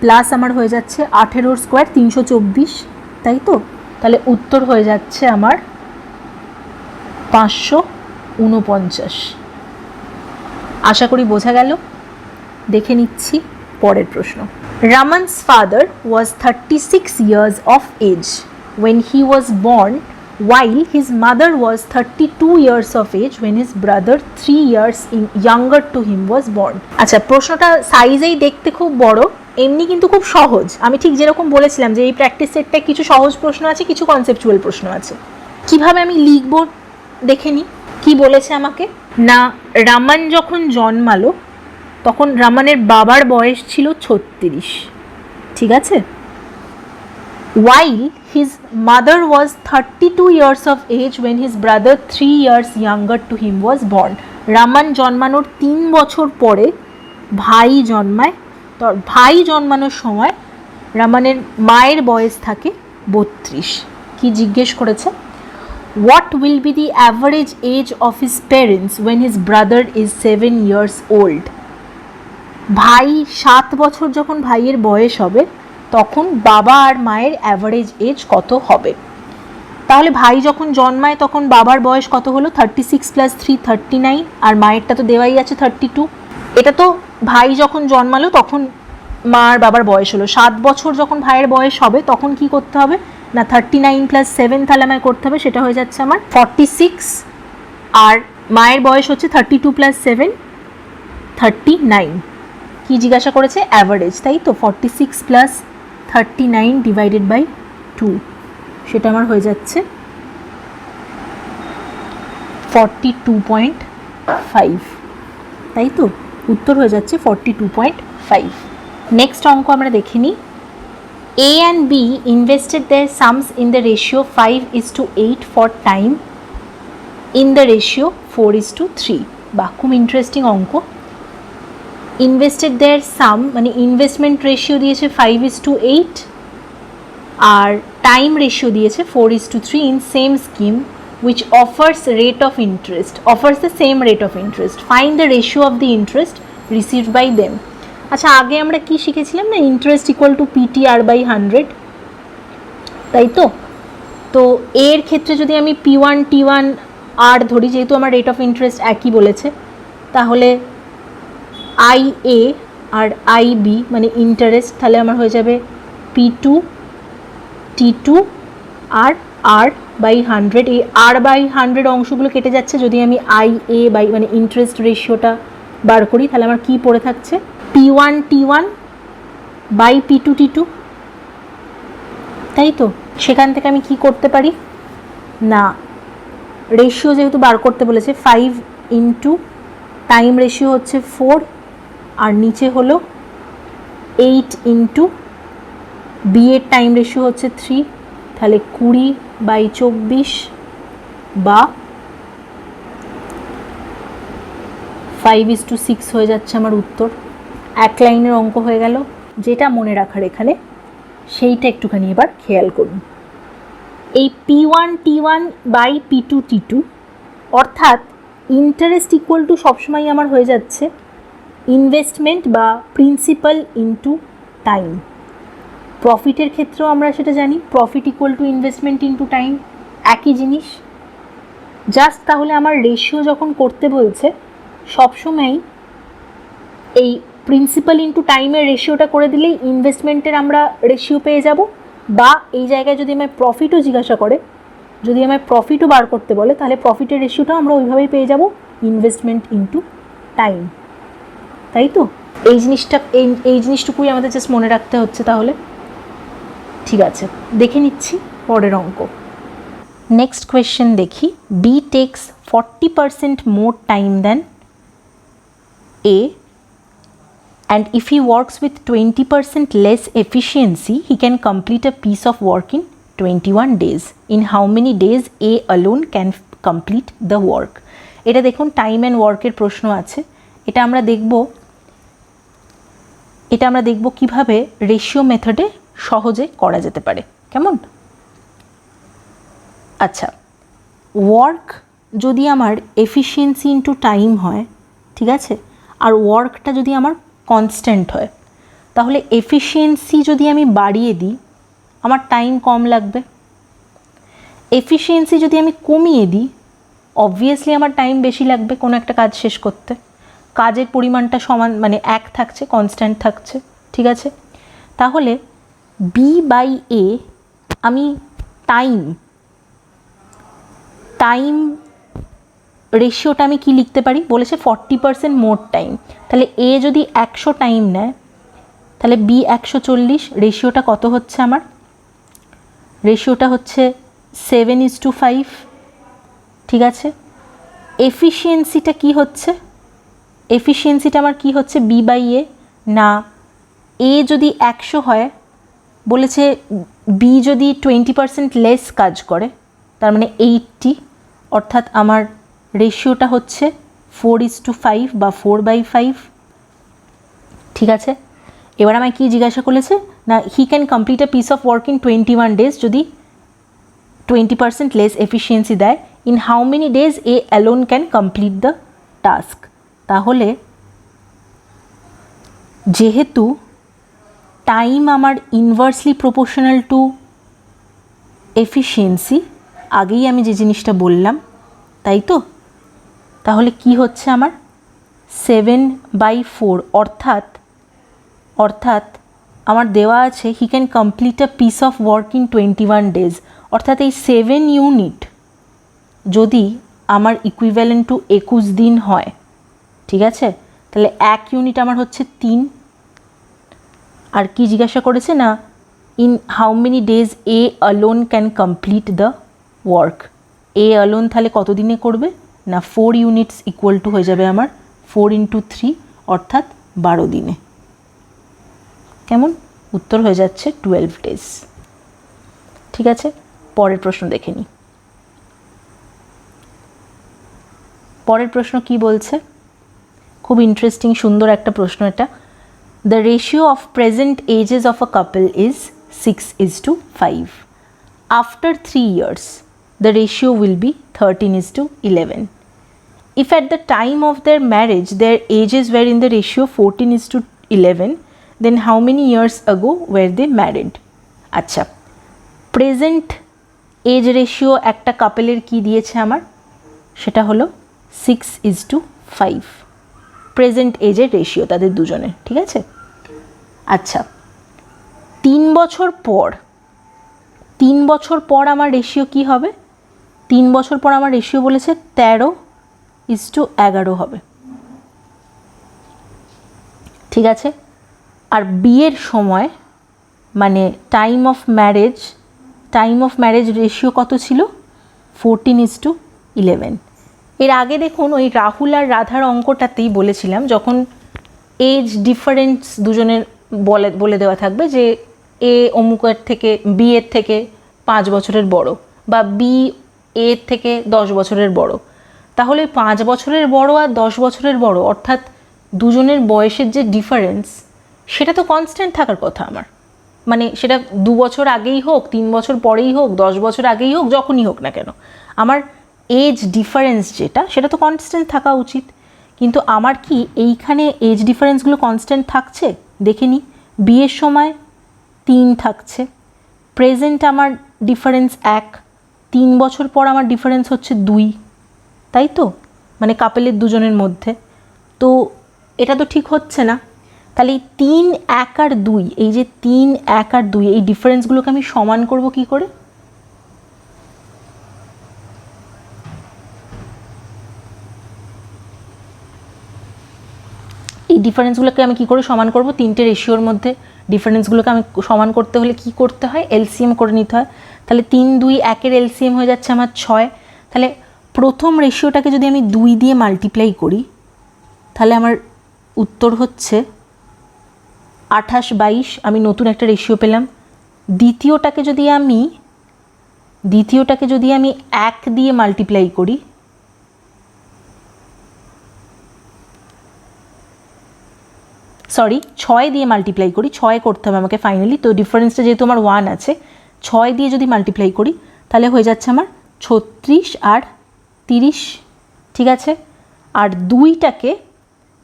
প্লাস আমার হয়ে যাচ্ছে 18 স্কোয়ার 324, তাই তো? তাহলে উত্তর হয়ে যাচ্ছে আমার 549। আশা করি বোঝা গেল। দেখে নিচ্ছি পরের প্রশ্ন। Raman's father was 36 years of age when he was born, while his mother was 32 years of age when his brother 3 years younger to him was born. আচ্ছা, প্রশ্নটা সাইজেই দেখতে খুব বড়, এমনি কিন্তু খুব সহজ। আমি ঠিক যেরকম বলেছিলাম যে এই প্র্যাকটিস সেটটায় কিছু সহজ প্রশ্ন আছে, কিছু কনসেপচুয়াল প্রশ্ন আছে। কিভাবে আমি লিখব দেখে নিই। কি বলেছে আমাকে না রামান যখন জন্মালো তখন রামানের বাবার বয়স ছিল 36। ঠিক আছে, while his mother was 32 years of age when his brother 3 years younger to him was born. Raman জন্মানোর 3 বছর পরে ভাই জন্মায়। তো ভাই জন্মানোর সময় রামানের মায়ের বয়স থাকে 32। কি জিজ্ঞেস করেছে? What will be the average age of his parents when his brother is 7 years old? ভাই 7 বছর যখন ভাইয়ের বয়স হবে তখন বাবা আর মায়ের অ্যাভারেজ এজ কত হবে? তাহলে ভাই যখন জন্মায় তখন বাবার বয়স কত হলো 36 + 3 39, আর মায়েরটা তো দেওয়াই আছে 32। এটা তো ভাই যখন জন্মালো তখন মা আর বাবার বয়স হলো। 7 বছর যখন ভাইয়ের বয়স হবে তখন কি করতে হবে না 39 + 7 তাহলে আমায় করতে হবে, সেটা হয়ে যাচ্ছে আমার 46, আর মায়ের বয়স হচ্ছে 32 + 7 39। কি জিজ্ঞাসা করেছে? অ্যাভারেজ, তাই তো। 46 প্লাস 39 ডিভাইডেড বাই 2, সেটা আমার হয়ে যাচ্ছে 42.5, তাই তো। উত্তর হয়ে যাচ্ছে 42.5। নেক্সট অঙ্ক আমরা দেখে নিই। A and B invested their sums in the ratio 5:8 for time in the ratio 4:3। বাহ, খুব ইন্টারেস্টিং অঙ্ক। ইনভেস্টেড দেয়ার সাম মানে ইনভেস্টমেন্ট রেশিও দিয়েছে 5:8 আর টাইম রেশিও দিয়েছে 4:3 in same scheme which offers rate of interest, offers the same rate of interest. Find the ratio of the interest received by them. আচ্ছা, আগে আমরা কি শিখেছিলাম না, ইন্টারেস্ট ইকুয়াল টু PTR/100, তাই তো। তো এর ক্ষেত্রে যদি আমি P1 T1 R ধরি, যেহেতু আমার রেট অফ ইন্টারেস্ট একই বলেছে, তাহলে IA আর IB মানে ইন্টারেস্ট, তাহলে আমার হয়ে যাবে P2 T2 আর R/100। এই R/100 অংশগুলো কেটে যাচ্ছে। যদি আমি IA বাই মানে ইন্টারেস্ট রেশিওটা বার করি, তাহলে আমার কি পড়ে থাকছে? P1 T1 by P2 T2, তাই তো। সেখান থেকে আমি কি করতে পারি না, রেশিও যেহেতু বার করতে বলেছে, 5 ইন্টু টাইম রেশিও হচ্ছে 4 আর নিচে হলো 8 ইন্টু বি এর টাইম রেশিও হচ্ছে 3, তাহলে 20/24 বা 5:6 হয়ে যাচ্ছে আমার উত্তর। এক লাইনের অঙ্ক হয়ে গেল। যেটা মনে রাখার এখানে, সেইটা একটুখানি এবার খেয়াল করুন। এই P1 T1 by P2 T2 অর্থাৎ ইন্টারেস্ট ইকুয়াল টু সবসময় আমার হয়ে যাচ্ছে ইনভেস্টমেন্ট বা প্রিন্সিপাল ইন্টু টাইম। প্রফিটের ক্ষেত্রেও আমরা সেটা জানি, profit equal to investment into time, একই জিনিস। জাস্ট তাহলে আমার রেশিও যখন করতে বলছে, সবসময়ই এই প্রিন্সিপাল ইন্টু টাইমের রেশিওটা করে দিলেই ইনভেস্টমেন্টের আমরা রেশিও পেয়ে যাব। বা এই জায়গায় যদি আমায় প্রফিটও জিজ্ঞাসা করে, যদি আমায় প্রফিটও বার করতে বলে, তাহলে প্রফিটের রেশিওটাও আমরা ওইভাবেই পেয়ে যাব, ইনভেস্টমেন্ট ইন্টু টাইম, তাই তো। এই জিনিসটুকুই আমাদের জাস্ট মনে রাখতে হচ্ছে। তাহলে ঠিক আছে, দেখে নিচ্ছি পরের অঙ্ক। নেক্সট কোয়েশ্চেন দেখি। B takes 40% more time than A, and if he works with 20% less efficiency, he can complete a piece of work in 21 days. In how many days A alone can complete the work? এটা দেখুন time and ওয়ার্কের প্রশ্ন আছে। এটা আমরা দেখব কিভাবে ratio মেথডে সহজে করা যেতে পারে। কেমন? আচ্ছা, ওয়ার্ক যদি আমার এফিশিয়েন্সি ইন্টু টাইম হয়, ঠিক আছে, আর ওয়ার্কটা যদি আমার কনস্ট্যান্ট হয়, তাহলে এফিশিয়েন্সি যদি আমি বাড়িয়ে দিই, আমার টাইম কম লাগবে। এফিশিয়েন্সি যদি আমি কমিয়ে দিই, অবভিয়াসলি আমার টাইম বেশি লাগবে কোনো একটা কাজ শেষ করতে। কাজের পরিমাণটা সমান মানে এক থাকছে, কনস্ট্যান্ট থাকছে, ঠিক আছে। তাহলে বি বাই এ আমি টাইম রেশিওটা আমি কি লিখতে পারি? বলেছে 40% মোর টাইম। তাহলে এ যদি 100 টাইম নেয়, তাহলে বি 140। রেশিওটা কত হচ্ছে আমার? রেশিওটা হচ্ছে 7:5, ঠিক আছে। এফিশিয়েন্সিটা কি হচ্ছে? এফিশিয়েন্সিটা আমার কি হচ্ছে? বি বাই এ না, এ যদি 100 হয়, বলেছে বি যদি 20% লেস কাজ করে, তার মানে 80, অর্থাৎ আমার রেশিওটা হচ্ছে 4:5 বা 4/5, ঠিক আছে। এবার আমায় কি জিজ্ঞাসা করেছে না, he can complete a piece of work in 21 days যদি 20% লেস এফিশিয়েন্সি দেয়। In how many days A alone can complete the task. তাহলে যেহেতু টাইম আমার ইনভার্সলি প্রপোর্শনাল টু এফিশিয়েন্সি, আগেই আমি যে জিনিসটা বললাম, তাই তো। তাহলে কি হচ্ছে আমার 7/4, অর্থাৎ আমার দেওয়া আছে he can complete a piece of work in 21 days, অর্থাৎ এই 7 ইউনিট যদি আমার ইকুইভ্যালেন্ট টু 21 দিন হয়, ঠিক আছে, তাহলে 1 ইউনিট আমার হচ্ছে 3, আর কি জিজ্ঞাসা করেছে না, in how many days A alone can complete the work. A alone তাহলে কত দিনে করবে না 4 ইউনিটস ইকুয়াল টু হয়ে যাবে আমার 4 × 3 অর্থাৎ 12 দিনে। কেমন? উত্তর হয়ে যাচ্ছে 12 ডেজ। ঠিক আছে, পরের প্রশ্ন দেখে নিই। পরের প্রশ্ন কি বলছে, খুব ইন্টারেস্টিং সুন্দর একটা প্রশ্ন এটা। The ratio of present ages of a couple is 6:5. After 3 years the ratio will be 13:11. If at the time of their marriage their ages were in the ratio 14:11, then how many years ago were they married? আচ্ছা, present age ratio একটা কাপেলের কি দিয়েছে আমার, সেটা হলো 6:5 present এজের ratio তাদের দুজনের। ঠিক আছে, আচ্ছা 3 বছর পর আমার রেশিও কি হবে? 3 বছর পর আমার রেশিও বলেছে 13:11 হবে। ঠিক আছে, আর বিয়ের সময় মানে টাইম অফ ম্যারেজ রেশিও কত ছিল? 14:11। এর আগে দেখুন ওই রাহুল আর রাধার অঙ্কটাতেই বলেছিলাম, যখন এজ ডিফারেন্স দুজনের বলে দেওয়া থাকবে যে এ অমুকের থেকে বি এর থেকে 5 বছরের বড় বা বি এর থেকে 10 বছরের বড়, তাহলে 5 বছরের বড় আর 10 বছরের বড় অর্থাৎ দুজনের বয়সের যে ডিফারেন্স সেটা তো কনস্ট্যান্ট থাকার কথা আমার, মানে সেটা 2 বছর আগেই হোক, 3 বছর পরেই হোক, 10 বছর আগেই হোক, যখনই হোক না কেন, আমার এজ ডিফারেন্স যেটা সেটা তো কনস্ট্যান্ট থাকা উচিত। কিন্তু আমার কি এইখানে এজ ডিফারেন্সগুলো কনস্ট্যান্ট থাকছে? দেখে নিই, বিয়ের সময় 3 থাকছে, প্রেজেন্ট আমার ডিফারেন্স 1, 3 বছর পর আমার ডিফারেন্স হচ্ছে 2, তাই তো, মানে কাপেলের দুজনের মধ্যে। তো এটা তো ঠিক হচ্ছে না। তাহলে এই 3, 1 আর 2, এই যে 3, 1 আর 2 এই ডিফারেন্সগুলোকে আমি সমান করব কি করে? এই ডিফারেন্সগুলোকে আমি কি করে সমান করব? 3টে রেশিওর মধ্যে ডিফারেন্সগুলোকে আমি সমান করতে হলে কি করতে হয়? এলসিএম করে নিতে হয়। তাহলে 3, 2, 1 এলসিএম হয়ে যাচ্ছে আমার 6। তাহলে প্রথম রেশিওটাকে যদি আমি 2 দিয়ে মাল্টিপ্লাই করি তাহলে আমার উত্তর হচ্ছে 28, 22, আমি নতুন একটা রেশিও পেলাম। দ্বিতীয়টাকে যদি আমি 1 দিয়ে মাল্টিপ্লাই করি, সরি 6 দিয়ে মাল্টিপ্লাই করি, 6 করতে হবে আমাকে ফাইনালি, তো ডিফারেন্সটা যেহেতু আমার 1 আছে, 6 দিয়ে যদি মাল্টিপ্লাই করি তাহলে হয়ে যাচ্ছে আমার 36 আর 30। ঠিক আছে, আর 2টাকে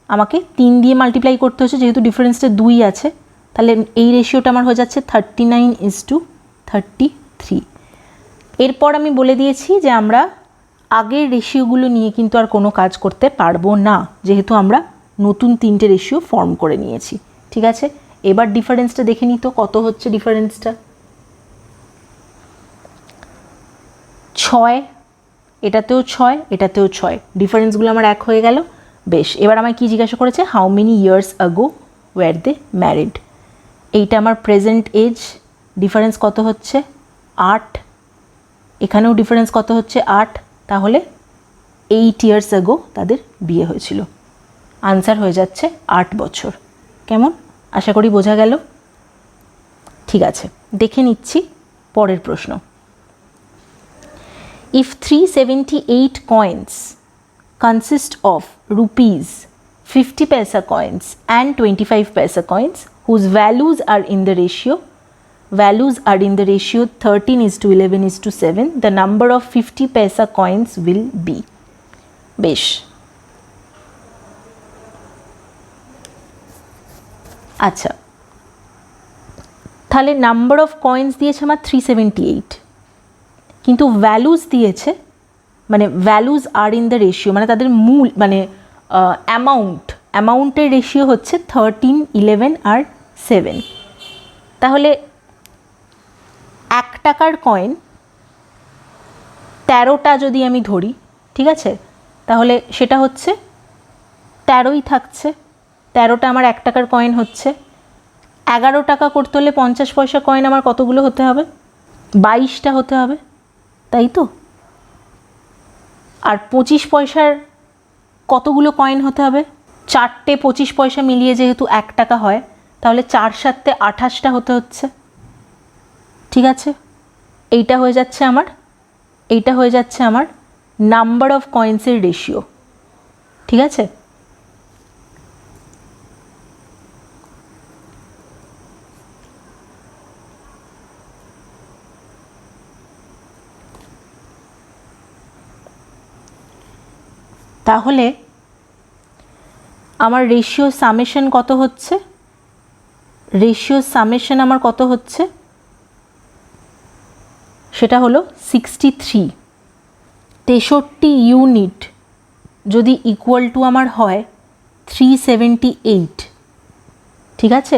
আমাকে 3 দিয়ে মাল্টিপ্লাই করতে হচ্ছে যেহেতু ডিফারেন্সটা 2 আছে, তাহলে এই রেশিওটা আমার হয়ে যাচ্ছে 39:33। এরপর আমি বলে দিয়েছি যে আমরা আগের রেশিওগুলো নিয়ে কিন্তু আর কোনো কাজ করতে পারবো না, যেহেতু আমরা নতুন 3টে রেশিও ফর্ম করে নিয়েছি। ঠিক আছে, এবার ডিফারেন্সটা দেখে নিই তো কত হচ্ছে ডিফারেন্সটা। 6, এটাতেও 6, এটাতেও 6, ডিফারেন্সগুলো আমার 1 হয়ে গেল। বেশ, এবার আমায় কি জিজ্ঞাসা করেছে? How many years ago were they married. এইটা আমার প্রেজেন্ট এজ, ডিফারেন্স কত হচ্ছে? 8, এখানেও ডিফারেন্স কত হচ্ছে? 8, তাহলে 8 ইয়ার্স আগো তাদের বিয়ে হয়েছিল। আনসার হয়ে যাচ্ছে 8 বছর। কেমন? আশা করি বোঝা গেল। ঠিক আছে, দেখে নিচ্ছি পরের প্রশ্ন। If 378 coins consist of rupees 50 paisa coins and 25 paisa coins whose values are in the ratio 13:11:7, the number of 50 paisa coins will be. বেশ, আচ্ছা তাহলে নাম্বার অফ কয়েন্স দিয়েছে আমার 378, কিন্তু ভ্যালুজ দিয়েছে মানে values are in the ratio, মানে তাদের মূল মানে অ্যামাউন্টের রেশিও হচ্ছে 13, 11 আর 7। তাহলে 1 টাকার কয়েন 13টা যদি আমি ধরি, ঠিক আছে, তাহলে সেটা হচ্ছে 13ই থাকছে, 13টা আমার 1 টাকার কয়েন হচ্ছে। 11 টাকা করতে হলে 50 পয়সা কয়েন আমার কতগুলো হতে হবে? 22টা হতে হবে, তাই তো? আর 25 পয়সার কতগুলো কয়েন হতে হবে? 4টে 25 পয়সা মিলিয়ে যেহেতু 1 টাকা হয়, তাহলে 4 7 28টা হতে হচ্ছে। ঠিক আছে, এইটা হয়ে যাচ্ছে আমার নাম্বার অফ কয়েন্সের রেশিও। ঠিক আছে, তাহলে আমার রেশিও সামেশন কত হচ্ছে? আমার কত হচ্ছে? সেটা হলো 63 ইউনিট যদি ইকুয়াল টু আমার হয় 378। ঠিক আছে,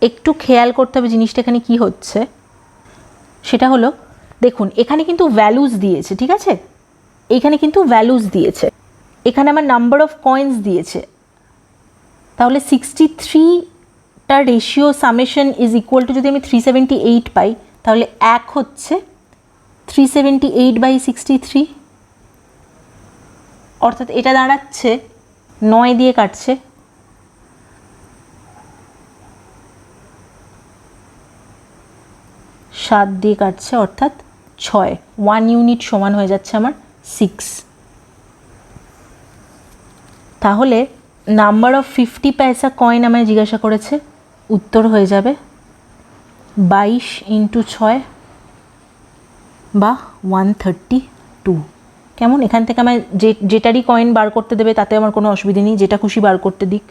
একটু খেয়াল করতে হবে জিনিসটা এখানে কি হচ্ছে। সেটা হলো, দেখুন এখানে কিন্তু ভ্যালুজ দিয়েছে। ঠিক আছে, এখানে কিন্তু ভ্যালুজ দিয়েছে, এখানে আমার নাম্বার অফ কয়েন্স দিয়েছে। তাহলে 63টার ratio summation is equal to যদি আমি 378 পাই, তাহলে 1 হচ্ছে 378/63, অর্থাৎ এটা দাঁড়াচ্ছে 9 দিয়ে কাটছে 7 দিয়ে কাটছে, অর্থাৎ 6। 1 ইউনিট সমান হয়ে যাচ্ছে আমার 6। তাহলে নাম্বার অফ 50 পয়সা কয়েন আমায় জিজ্ঞাসা করেছে, উত্তর হয়ে যাবে 22 × 6 বা 132। কেমন? এখান থেকে আমায় যেটারই কয়েন বার করতে দেবে তাতে আমার কোনো অসুবিধে নেই, যেটা খুশি বার করতে দিক।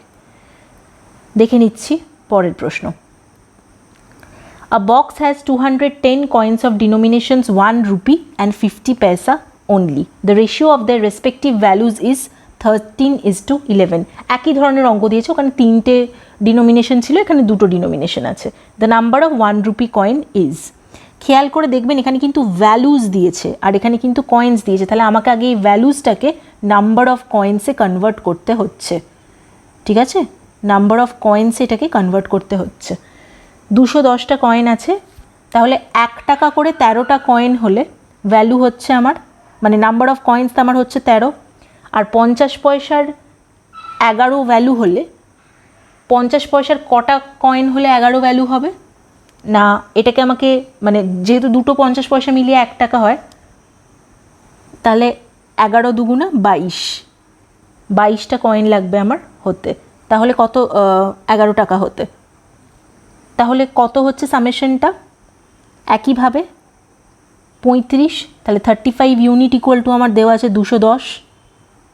দেখে নিচ্ছি পরের প্রশ্ন। A box has 210 coins of denominations 1 rupee and 50 paisa only. The ratio of their respective values is 13:11. একই ধরনের অঙ্ক দিয়েছে, ওখানে 3টে ডিনোমিনেশন ছিল, এখানে 2টো ডিনোমিনেশন আছে। The number of 1 rupee coin is, খেয়াল করে দেখবেন এখানে কিন্তু ভ্যালুজ দিয়েছে আর এখানে কিন্তু কয়েন্স দিয়েছে, তাহলে আমাকে আগে এই ভ্যালুজটাকে নাম্বার অফ কয়েন্সে কনভার্ট করতে হচ্ছে। ঠিক আছে, নাম্বার অফ কয়েন্সে এটাকে কনভার্ট করতে হচ্ছে। 210টা কয়েন আছে, তাহলে 1 টাকা করে 13টা কয়েন হলে ভ্যালু হচ্ছে আমার, মানে নাম্বার অফ কয়েন্স আমার হচ্ছে 13। আর 50 পয়সার 11 ভ্যালু হলে, 50 পয়সার কটা কয়েন হলে 11 ভ্যালু হবে না? এটাকে আমাকে, মানে যেহেতু দুটো 50 পয়সা মিলিয়ে 1 টাকা হয়, তাহলে 11 দুগুণা 22টা কয়েন লাগবে আমার হতে। তাহলে কত? 11 টাকা হতে। তাহলে কত হচ্ছে সামেশনটা? একইভাবে 35, তাহলে 35 ইউনিট ইকুয়াল টু আমার দেওয়া আছে 210।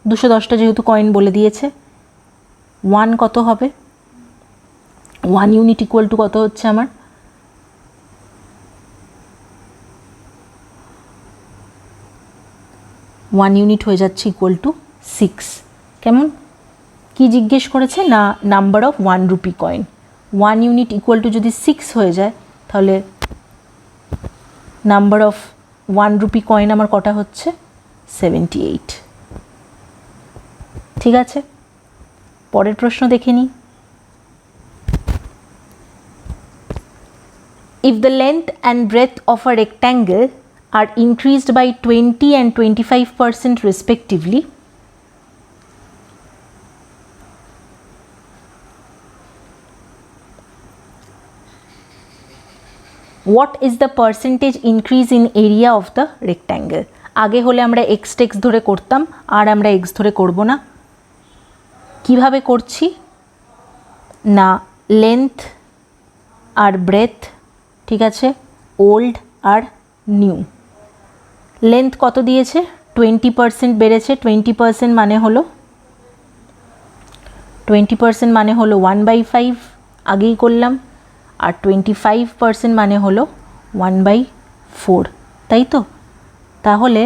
210টা যেহেতু কয়েন বলে দিয়েছে, 1 কত হবে? 1 ইউনিট ইকুয়াল টু কত হচ্ছে আমার? 1 ইউনিট হয়ে যাচ্ছে ইকুয়াল টু 6। কেমন? কি জিজ্ঞেস করেছে না, number of 1 rupee coin. 1 unit equal to যদি 6 হয়ে যায়, তাহলে নাম্বার অফ 1 রুপি কয়েন আমার কটা হচ্ছে? 78। ঠিক আছে, পরের প্রশ্ন দেখে নিই। If the length and breadth of a rectangle are increased by 20 and 25% respectively, what is the percentage increase in area of the rectangle? আগে হলে আমরা x ধরে করতাম, আর আমরা x ধরে করব না। কিভাবে করছি না, লেন্থ আর ব্রেথ, ঠিক আছে, ওল্ড আর নিউ। লেন্থ কত দিয়েছে? 20% বেড়েছে। 20% মানে হলো 1/5, আগেই করলাম। আর 25% মানে হলো 1/4, তাই তো? তাহলে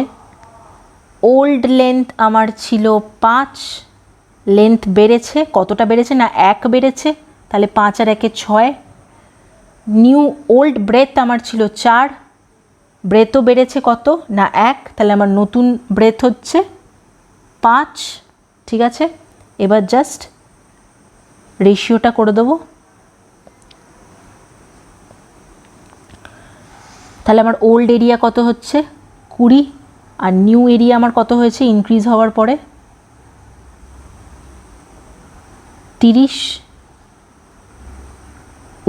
ওল্ড লেন্থ আমার ছিল 5, লেন্থ বেড়েছে, কতটা বেড়েছে না 1 বেড়েছে, তাহলে 5 আর 1 6। নিউ ওল্ড ব্রেথ আমার ছিল 4, ব্রেথও বেড়েছে কত না 1, তাহলে আমার নতুন ব্রেথ হচ্ছে 5। ঠিক আছে, এবার জাস্ট রেশিওটা করে দেবো। তাহলে আমার ওল্ড এরিয়া কত হচ্ছে 20, আর নিউ এরিয়া আমার কত হয়েছে ইনক্রিজ হওয়ার পরে 30,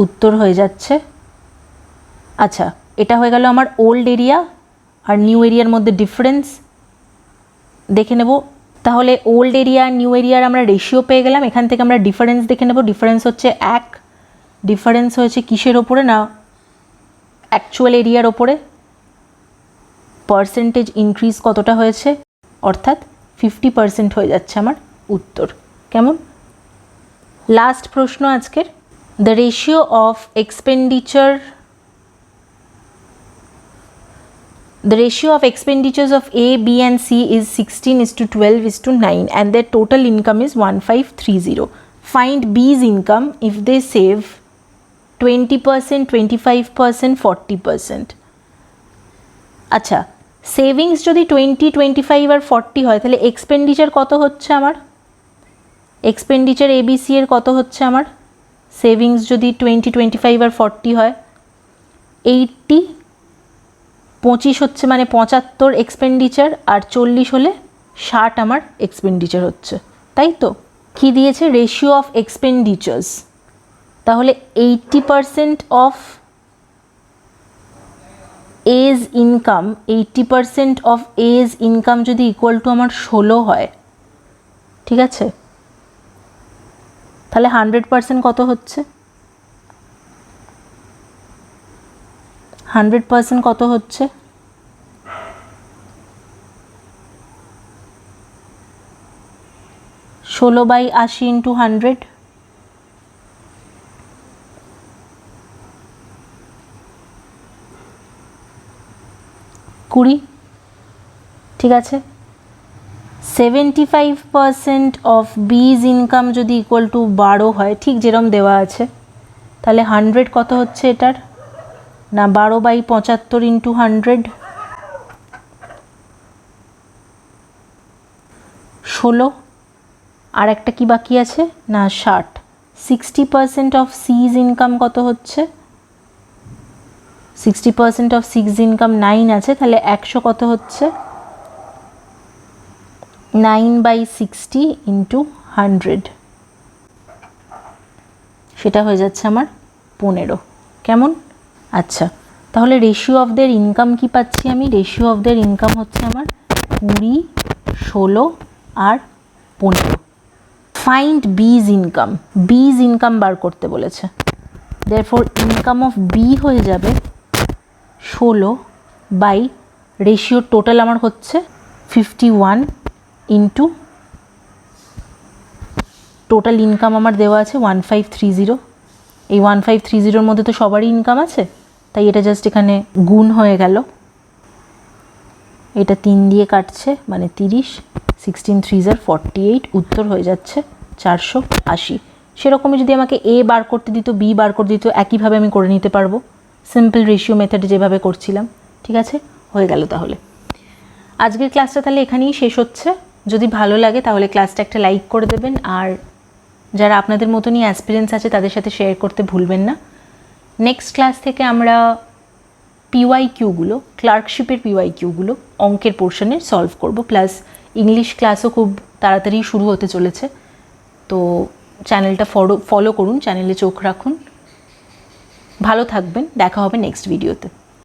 উত্তর হয়ে যাচ্ছে। আচ্ছা, এটা হয়ে গেল আমার ওল্ড এরিয়া আর নিউ এরিয়ার মধ্যে ডিফারেন্স দেখে নেব। তাহলে ওল্ড এরিয়া আর নিউ এরিয়ার আমরা রেশিও পেয়ে গেলাম, এখান থেকে আমরা ডিফারেন্স দেখে নেব। ডিফারেন্স হচ্ছে 1, ডিফারেন্স হয়েছে কিসের ওপরে না অ্যাকচুয়াল এরিয়ার ওপরে, পার্সেন্টেজ ইনক্রিজ কতটা হয়েছে, অর্থাৎ 50% হয়ে যাচ্ছে আমার উত্তর। কেমন? লাস্ট প্রশ্ন আজকের, the ratio of expenditure The ratio of expenditures of A, B and C is 16:12:9 and their total income is 1530. Find B's income if they save 20%, 25%, 40%. আচ্ছা, সেভিংস যদি 20, 25 আর 40 হয় তাহলে এক্সপেন্ডিচার কত হচ্ছে আমার? এক্সপেন্ডিচার ABC এর কত হচ্ছে আমার? সেভিংস যদি 20, 25 আর 40 হয় 80, 25 হচ্ছে মানে 75 এক্সপেন্ডিচার, আর 40 হলে 60 আমার এক্সপেন্ডিচার হচ্ছে, তাই তো? কি দিয়েছে? Ratio of expenditures. তাহলে 80% of his income, 80% of his income যদি ইকুয়াল টু আমার 16 হয়, ঠিক আছে, তাহলে 100% কত হচ্ছে? 100% কত হচ্ছে? 16/80 ইন্টু 100, 20, ঠিক আছে। 75% অফ বিজ ইনকাম যদি ইকুয়াল টু 12 হয়, ঠিক যেরকম দেওয়া আছে, তাহলে 100 কত হচ্ছে এটার না 12/75 ইন্টু 100, 16, আর একটা কি বাকি আছে না 60। 60% অফ সিজ ইনকাম কত হচ্ছে? 60% অফ সিজ ইনকাম 9 আছে, তাহলে 100 কত হচ্ছে? 9/60 ইন্টু 100, সেটা হয়ে যাচ্ছে আমার 15। কেমন? আচ্ছা, তাহলে রেশিও অফ দের ইনকাম কি পাচ্ছি আমি? রেশিও অফ দের ইনকাম হচ্ছে আমার 20, 16 আর 15। ফাইন্ড বিজ ইনকাম, বিজ ইনকাম বার করতে বলেছে, দেয়ারফর ইনকাম অফ বি হয়ে যাবে 16 বাই রেশিও টোটাল আমার হচ্ছে 51 ইন্টু টোটাল ইনকাম আমার দেওয়া আছে 1530। এই 1530-র মধ্যে তো সবারই ইনকাম আছে, তাই এটা জাস্ট এখানে গুণ হয়ে গেল, এটা 3 দিয়ে কাটছে মানে 30, 16 3s are 48, উত্তর হয়ে যাচ্ছে 480। সেরকমই যদি আমাকে এ বার করতে দিত, বি বার করতে দিত, একইভাবে আমি করে নিতে পারবো সিম্পল রেশিও মেথডে যেভাবে করছিলাম। ঠিক আছে, হয়ে গেল। তাহলে আজকের ক্লাসটা তাহলে এখানেই শেষ হচ্ছে। যদি ভালো লাগে তাহলে ক্লাসটা একটা লাইক করে দেবেন, আর যারা আপনাদের মতনই অ্যাসপিরেন্টস আছে তাদের সাথে শেয়ার করতে ভুলবেন না। নেক্সট ক্লাস থেকে আমরা পিওয়াইকিউগুলো, ক্লার্কশিপের পিওয়াইকিউগুলো অঙ্কের পোর্শনে সলভ করব, প্লাস ইংলিশ ক্লাসও খুব তাড়াতাড়ি শুরু হতে চলেছে। তো চ্যানেলটা ফলো করুন, চ্যানেলে চোখ রাখুন। ভালো থাকবেন, দেখা হবে নেক্সট ভিডিওতে।